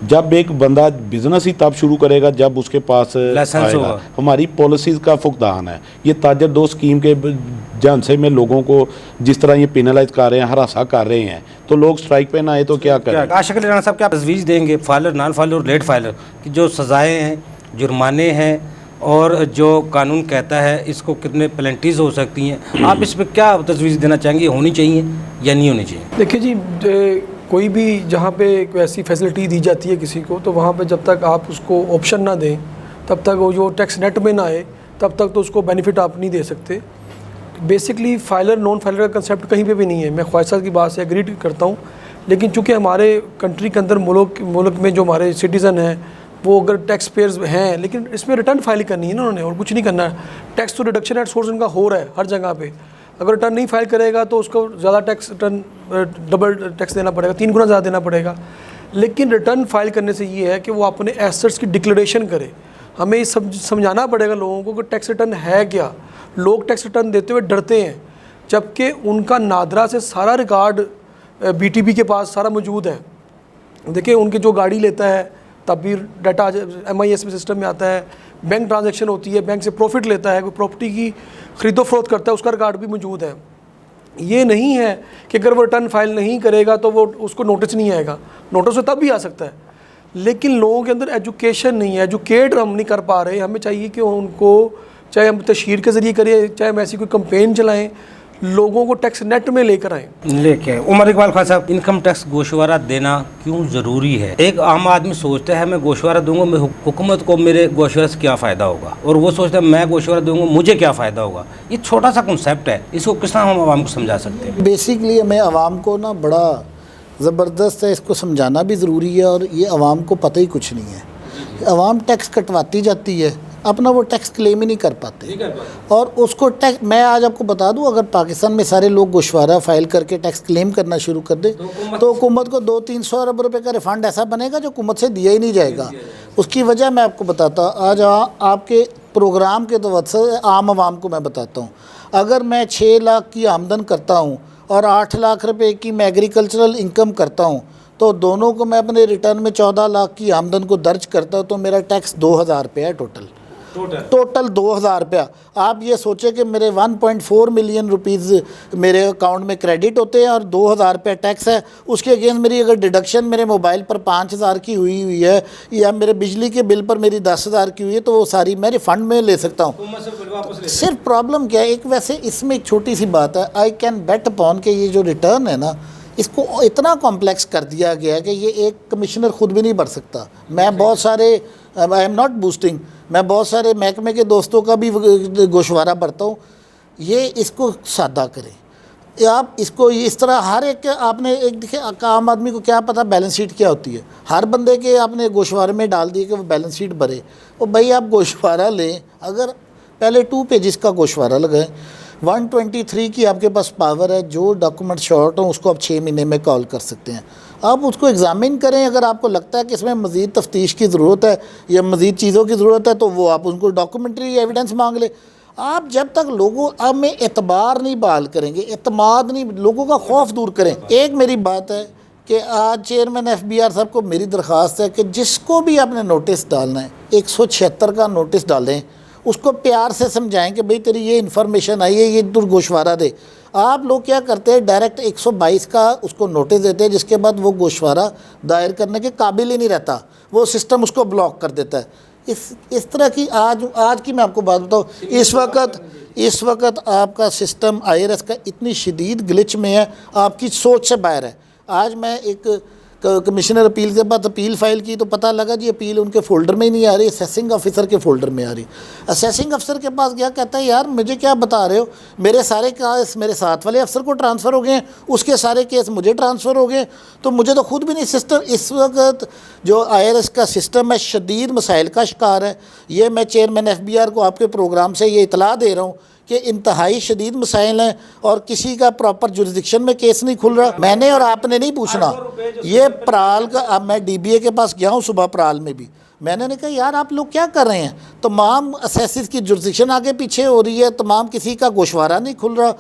जब एक बंदा बिजनेस ही तब शुरू करेगा जब उसके पास लाइसेंस होगा। हमारी पॉलिसीज़ का फुकदान है। ये ताजर दो स्कीम के झांसे में लोगों को जिस तरह ये पेनलाइज कर रहे हैं, हरासा कर रहे हैं, तो लोग स्ट्राइक पे ना आए तो क्या करें? आशिक अली राणा साहब क्या तजवीज़ देंगे फाइलर, नॉन फाइलर और लेट फाइलर की जो सज़ाएँ हैं, जुर्माने हैं, और जो कानून कहता है इसको कितने पेनल्टीज़ हो सकती हैं, आप इस पर क्या तजवीज़ देना चाहेंगे? होनी चाहिए या नहीं होनी चाहिए? देखिए जी, कोई भी जहाँ पे कोई ऐसी फैसिलिटी दी जाती है किसी को, तो वहाँ पे जब तक आप उसको ऑप्शन ना दें, तब तक वो जो टैक्स नेट में ना आए, तब तक तो उसको बेनिफिट आप नहीं दे सकते। बेसिकली फाइलर नॉन फाइलर का कंसेप्ट कहीं पे भी नहीं है। मैं ख्वाहिश की बात से एग्री करता हूँ, लेकिन चूँकि हमारे कंट्री के अंदर मुल्क में जो हमारे सिटीज़न हैं वो अगर टैक्स पेयर्स हैं, लेकिन इसमें रिटर्न फाइल करनी है ना उन्होंने, और कुछ नहीं करना है। टैक्स तो रिडक्शन एट सोर्स उनका हो रहा है हर जगह पे। अगर रिटर्न नहीं फाइल करेगा तो उसको ज़्यादा टैक्स, रिटर्न डबल टैक्स देना पड़ेगा, 3 गुना ज़्यादा देना पड़ेगा। लेकिन रिटर्न फाइल करने से ये है कि वो अपने एसेट्स की डिक्लेरेशन करे। हमें ये समझाना पड़ेगा लोगों को कि टैक्स रिटर्न है क्या। लोग टैक्स रिटर्न देते हुए डरते हैं, जबकि उनका नादरा से सारा रिकॉर्ड BTB के पास सारा मौजूद है। देखिए, उनकी जो गाड़ी लेता है तब भी डाटा MIS में सिस्टम में आता है। बैंक ट्रांजैक्शन होती है, बैंक से प्रॉफिट लेता है, कोई प्रॉपर्टी की खरीदो फरोख्त करता है, उसका रिकॉर्ड भी मौजूद है। ये नहीं है कि अगर वो रिटर्न फाइल नहीं करेगा तो वो उसको नोटिस नहीं आएगा। नोटिस तो तब भी आ सकता है, लेकिन लोगों के अंदर एजुकेशन नहीं है, एजुकेट हम नहीं कर पा रहे। हमें चाहिए कि उनको, चाहे हम तशहीर के ज़रिए करें, चाहे हम ऐसी कोई कंपेन चलाएं, लोगों को टैक्स नेट में लेकर आए। लेके आए। उमर इकबाल खान साहब, इनकम टैक्स गोशवारा देना क्यों ज़रूरी है? एक आम आदमी सोचता है मैं गोशवारा दूंगा, मैं हुकूमत को मेरे गोशवारे से क्या फ़ायदा होगा, और वो सोचता है मैं गोशवारा दूंगा मुझे क्या फ़ायदा होगा। ये छोटा सा कॉन्सेप्ट है, इसको किस तरह हम आवाम को समझा सकते हैं? बेसिकली हमें आवाम को ना बड़ा ज़बरदस्त है, इसको समझाना भी ज़रूरी है, और ये आवाम को पता ही कुछ नहीं है। आवाम टैक्स कटवाती जाती है, अपना वो टैक्स क्लेम ही नहीं कर पाते, और उसको टैक्स, मैं आज आपको बता दूं, अगर पाकिस्तान में सारे लोग गोशवारा फाइल करके टैक्स क्लेम करना शुरू कर दे तो हुकूमत को 200-300 अरब रुपए का रिफंड ऐसा बनेगा जो हुकूमत से दिया ही नहीं जाएगा। उसकी वजह मैं आपको बताता हूँ, आज आपके प्रोग्राम के तवज्जो आम आवाम को मैं बताता हूँ, अगर मैं 6 लाख की आमदन करता हूँ और 8 लाख रुपए की मैं एग्रीकल्चरल इनकम करता हूँ, तो दोनों को मैं अपने रिटर्न में 14 लाख की आमदन को दर्ज करता हूँ, तो मेरा टैक्स 2000 रुपया है टोटल 2000 रुपया। आप ये सोचें कि मेरे 1.4 मिलियन रुपीज़ मेरे अकाउंट में क्रेडिट होते हैं और 2000 रुपया टैक्स है। उसके अगेंस्ट मेरी अगर डिडक्शन मेरे मोबाइल पर 5000 की हुई है, या मेरे बिजली के बिल पर मेरी 10,000 की हुई है, तो वो सारी मैं रिफ़ंड में ले सकता हूँ। सिर्फ प्रॉब्लम क्या है, एक वैसे इसमें एक छोटी सी बात है, आई कैन बेट अपॉन कि ये जो रिटर्न है ना, इसको इतना कॉम्प्लेक्स कर दिया गया है कि ये एक कमिश्नर खुद भी नहीं भर सकता। मैं बहुत सारे, आई एम नॉट बूस्टिंग, मैं बहुत सारे महकमे के दोस्तों का भी गोशवारा भरता हूँ। ये इसको सादा करें आप, इसको इस तरह हर एक, आपने एक देखिए आम आदमी को क्या पता बैलेंस शीट क्या होती है, हर बंदे के आपने गोशवारे में डाल दिए कि वो बैलेंस शीट भरे। और भाई आप गोशवारा लें, अगर पहले 2 पेजेस का गोशवारा लगाएं, 123 की आपके पास पावर है, जो डॉक्यूमेंट शॉर्ट हो उसको आप 6 महीने में कॉल कर सकते हैं। आप उसको एग्ज़ामिन करें, अगर आपको लगता है कि इसमें मज़ीद तफ्तीश की ज़रूरत है या मज़ीद चीज़ों की ज़रूरत है, तो वो आप उनको डॉक्यूमेंट्री एविडेंस मांग ले। आप जब तक लोगों आप में एतबार नहीं बहाल करेंगे, एतमाद नहीं, लोगों का खौफ दूर करें। एक मेरी बात है कि आज चेयरमैन FBR साहब को मेरी दरख्वास्त है कि जिसको भी आपने नोटिस डालना है, 176 का नोटिस डालें, उसको प्यार से समझाएं कि भाई तेरी ये इन्फॉर्मेशन आई है, ये तू गोशवारा दे। आप लोग क्या करते हैं, डायरेक्ट 122 का उसको नोटिस देते हैं, जिसके बाद वो गोशवारा दायर करने के काबिल ही नहीं रहता, वो सिस्टम उसको ब्लॉक कर देता है। इस तरह की आज की मैं आपको बात बताऊँ, इस वक्त आपका सिस्टम IRS का इतनी शदीद ग्लिच में है, आपकी सोच से बाहर है। आज मैं एक कमिश्नर अपील के बाद अपील फ़ाइल की, तो पता लगा जी अपील उनके फ़ोल्डर में ही नहीं आ रही, असेसिंग ऑफिसर के फ़ोल्डर में आ रही। असेसिंग अफसर के पास गया, कहता है यार मुझे क्या बता रहे हो, मेरे सारे केस मेरे साथ वाले अफसर को ट्रांसफ़र हो गए हैं, उसके सारे केस मुझे ट्रांसफ़र हो गए, तो मुझे तो खुद भी नहीं। सिस्टम इस वक्त जो IRS का सिस्टम है शदीद मसाइल का शिकार है। ये मैं चेयरमैन FBR को आपके प्रोग्राम से ये इतला दे रहा हूँ कि इंतहाई शदीद मसाइल हैं, और किसी का प्रॉपर जुरिडिक्शन में केस नहीं खुल रहा। मैंने और आपने नहीं पूछना, ये प्राल का, अब मैं DBA के पास गया हूँ सुबह प्राल में भी, मैंने कहा यार आप लोग क्या कर रहे हैं, तमाम असेसिस की जुरिडिक्शन आगे पीछे हो रही है, तमाम किसी का गोशवारा नहीं खुल रहा।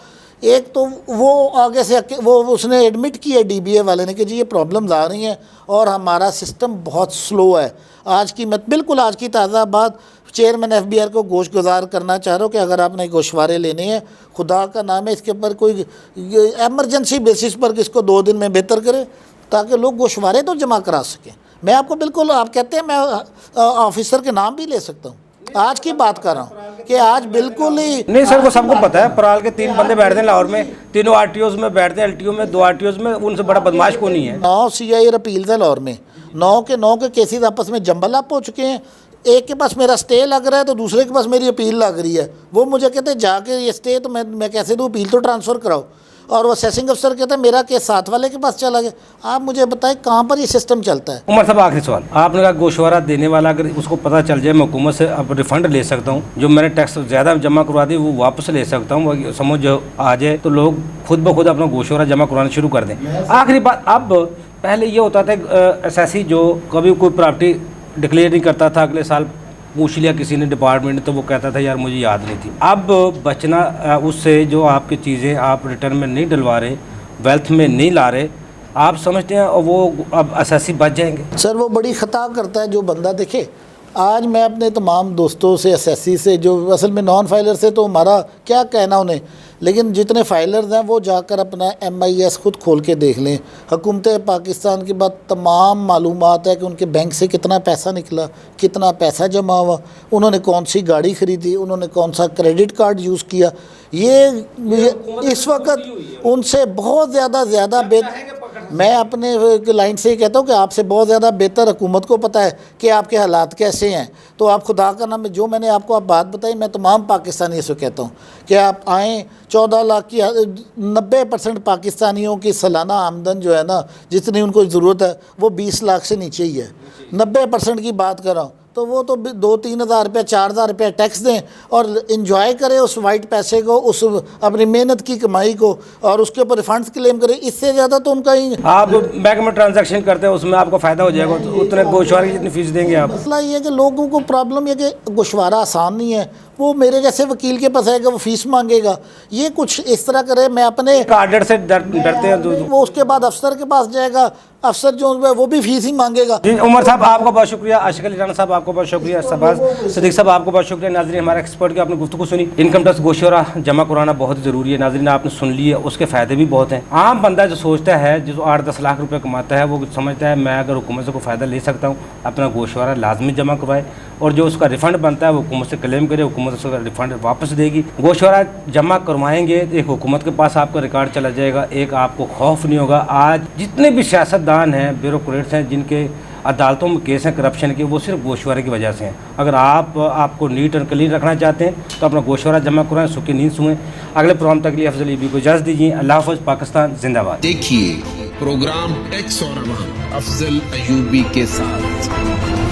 एक तो वो आगे से वो उसने एडमिट किया DBA वाले ने कि जी ये प्रॉब्लम्स आ रही हैं और हमारा सिस्टम बहुत स्लो है। आज की बिल्कुल आज की ताज़ा बात, चेयरमैन FBR को गोश गुजार करना चाह रहा हूँ कि अगर आपने गोशवारे लेने हैं, खुदा का नाम है, इसके ऊपर कोई एमरजेंसी बेसिस पर इसको 2 दिन में बेहतर करे, ताकि लोग गोशवारे तो जमा करा सकें। मैं आपको बिल्कुल, आप कहते हैं मैं ऑफिसर के नाम भी ले सकता हूँ, आज की बात कर रहा हूँ कि आज बिल्कुल ही नहीं सर, वो सबको पता है। पराल के 3 बंदे बैठते हैं लाहौर में, तीनों RTOs में बैठते हैं, LTO में 2 RTOs में, उनसे बड़ा बदमाश को नहीं है। 9 CIR अपील्स है लाहौर में, 9 के केसेस आपस में जंबल आप हो चुके हैं। एक के पास मेरा स्टे लग रहा है तो दूसरे के पास मेरी अपील लग रही है। वो मुझे कहते हैं जाके ये स्टे तो मैं कैसे दूँ, अपील तो ट्रांसफ़र कराओ। और वो असेसिंग अफसर कहता है मेरा केस साथ वाले के पास चला गया। आप मुझे बताएं कहाँ पर ये सिस्टम चलता है। उमर साहब आखिरी सवाल, आपने कहा गोशवारा देने वाला अगर उसको पता चल जाए मैं हुकूमत से अब रिफंड ले सकता हूँ, जो मैंने टैक्स ज़्यादा जमा करवा दी वो वापस ले सकता हूँ, समझ आ जाए तो लोग खुद ब खुद अपना गोशवारा जमा करवाना शुरू कर दें। आखिरी बात, अब पहले ये होता था असेसी जो कभी कोई प्रॉपर्टी डिक्लेयर नहीं करता था, अगले साल पूछ लिया किसी ने डिपार्टमेंट तो वो कहता था यार मुझे याद नहीं थी। अब बचना उससे, जो आपकी चीज़ें आप रिटर्न में नहीं डलवा रहे, वेल्थ में नहीं ला रहे, आप समझते हैं वो अब असेसी बच जाएंगे? सर वो बड़ी ख़ता करता है जो बंदा, देखे آج میں اپنے تمام دوستوں سے اسیسی سے جو اصل میں نان فائلر سے تو ہمارا کیا کہنا انہیں، لیکن جتنے فائلرز ہیں وہ جا کر اپنا MIS خود کھول کے دیکھ لیں. حکومت پاکستان کی بات تمام معلومات ہے کہ ان کے بینک سے کتنا پیسہ نکلا، کتنا پیسہ جمع ہوا، انہوں نے کون سی گاڑی خریدی، انہوں نے کون سا کریڈٹ کارڈ یوز کیا. یہ اس وقت ان سے بہت زیادہ بہتر، میں اپنے لائن سے یہ کہتا ہوں کہ آپ سے بہت زیادہ بہتر حکومت کو پتہ ہے کہ آپ کے حالات کیسے ہیں. تو آپ خدا کا نام، جو میں نے آپ کو اب بات بتائی، میں تمام پاکستانیوں سے کہتا ہوں کہ آپ آئیں. 14 لاکھ کی 90% پاکستانیوں کی سالانہ آمدن جو ہے نا، جتنی ان کو ضرورت ہے وہ 20 لاکھ سے نیچے ہی ہے. 90% کی بات کر رہا ہوں. تو وہ تو 2-3 ہزار روپیہ 4 ہزار روپیہ ٹیکس دیں اور انجوائے کریں اس وائٹ پیسے کو، اس اپنی محنت کی کمائی کو، اور اس کے اوپر ریفنڈس کلیم کریں. اس سے زیادہ تو ان کا ہی، آپ بینک میں ٹرانزیکشن کرتے ہیں اس میں آپ کو فائدہ ہو جائے گا، تو اتنے گوشوارے کی جتنی فیس دیں گے آپ. مسئلہ یہ ہے کہ لوگوں کو پرابلم یہ کہ گوشوارہ آسان نہیں ہے. وہ میرے جیسے وکیل کے پاس آئے گا، وہ فیس مانگے گا، یہ کچھ اس طرح کرے. میں اپنے آڈر سے ڈرتے ہیں. وہ اس کے بعد افسر کے پاس جائے گا، افسر جو ہے وہ بھی فیس ہی مانگے گا. جی عمر صاحب آپ کو بہت شکریہ، عاشق علی رانا صاحب آپ کو بہت شکریہ، شہباز صدیق صاحب آپ کو بہت شکریہ. ناظرین ہمارے ایکسپرٹ کی آپ نے گفتگو سنی. انکم ٹیکس گوشوارہ جمع کرانا بہت ضروری ہے. ناظرین آپ نے سن لی ہے، اس کے فائدے بھی بہت ہیں. عام بندہ جو سوچتا ہے، جو 8-10 لاکھ روپے کماتا ہے، وہ سمجھتا ہے میں اگر حکومت سے کوئی فائدہ لے سکتا ہوں، اپنا گوشوارہ لازمی جمع کروائے، اور جو اس کا ریفنڈ بنتا ہے وہ حکومت سے کلیم کرے، حکومت اس کا ریفنڈ واپس دے گی. گوشوارہ جمع کروائیں گے، ایک حکومت کے پاس آپ کا ریکارڈ چلا جائے گا، ایک آپ کو خوف نہیں ہوگا. آج جتنے بھی سیاستدان ہیں، بیوروکریٹس ہیں، جن کے عدالتوں میں کیس ہیں کرپشن کے، وہ صرف گوشوارے کی وجہ سے ہیں. اگر آپ کو نیٹ اینڈ کلین رکھنا چاہتے ہیں تو اپنا گوشوارہ جمع کروائیں، سکھی نیند سوئیں. اگلے پروگرام تک لیے افضل ایوبی کو اجازت دیجیے. اللہ حافظ. پاکستان زندہ باد. دیکھیے پروگرام ٹیکس اور عوام افضل ایوبی کے ساتھ.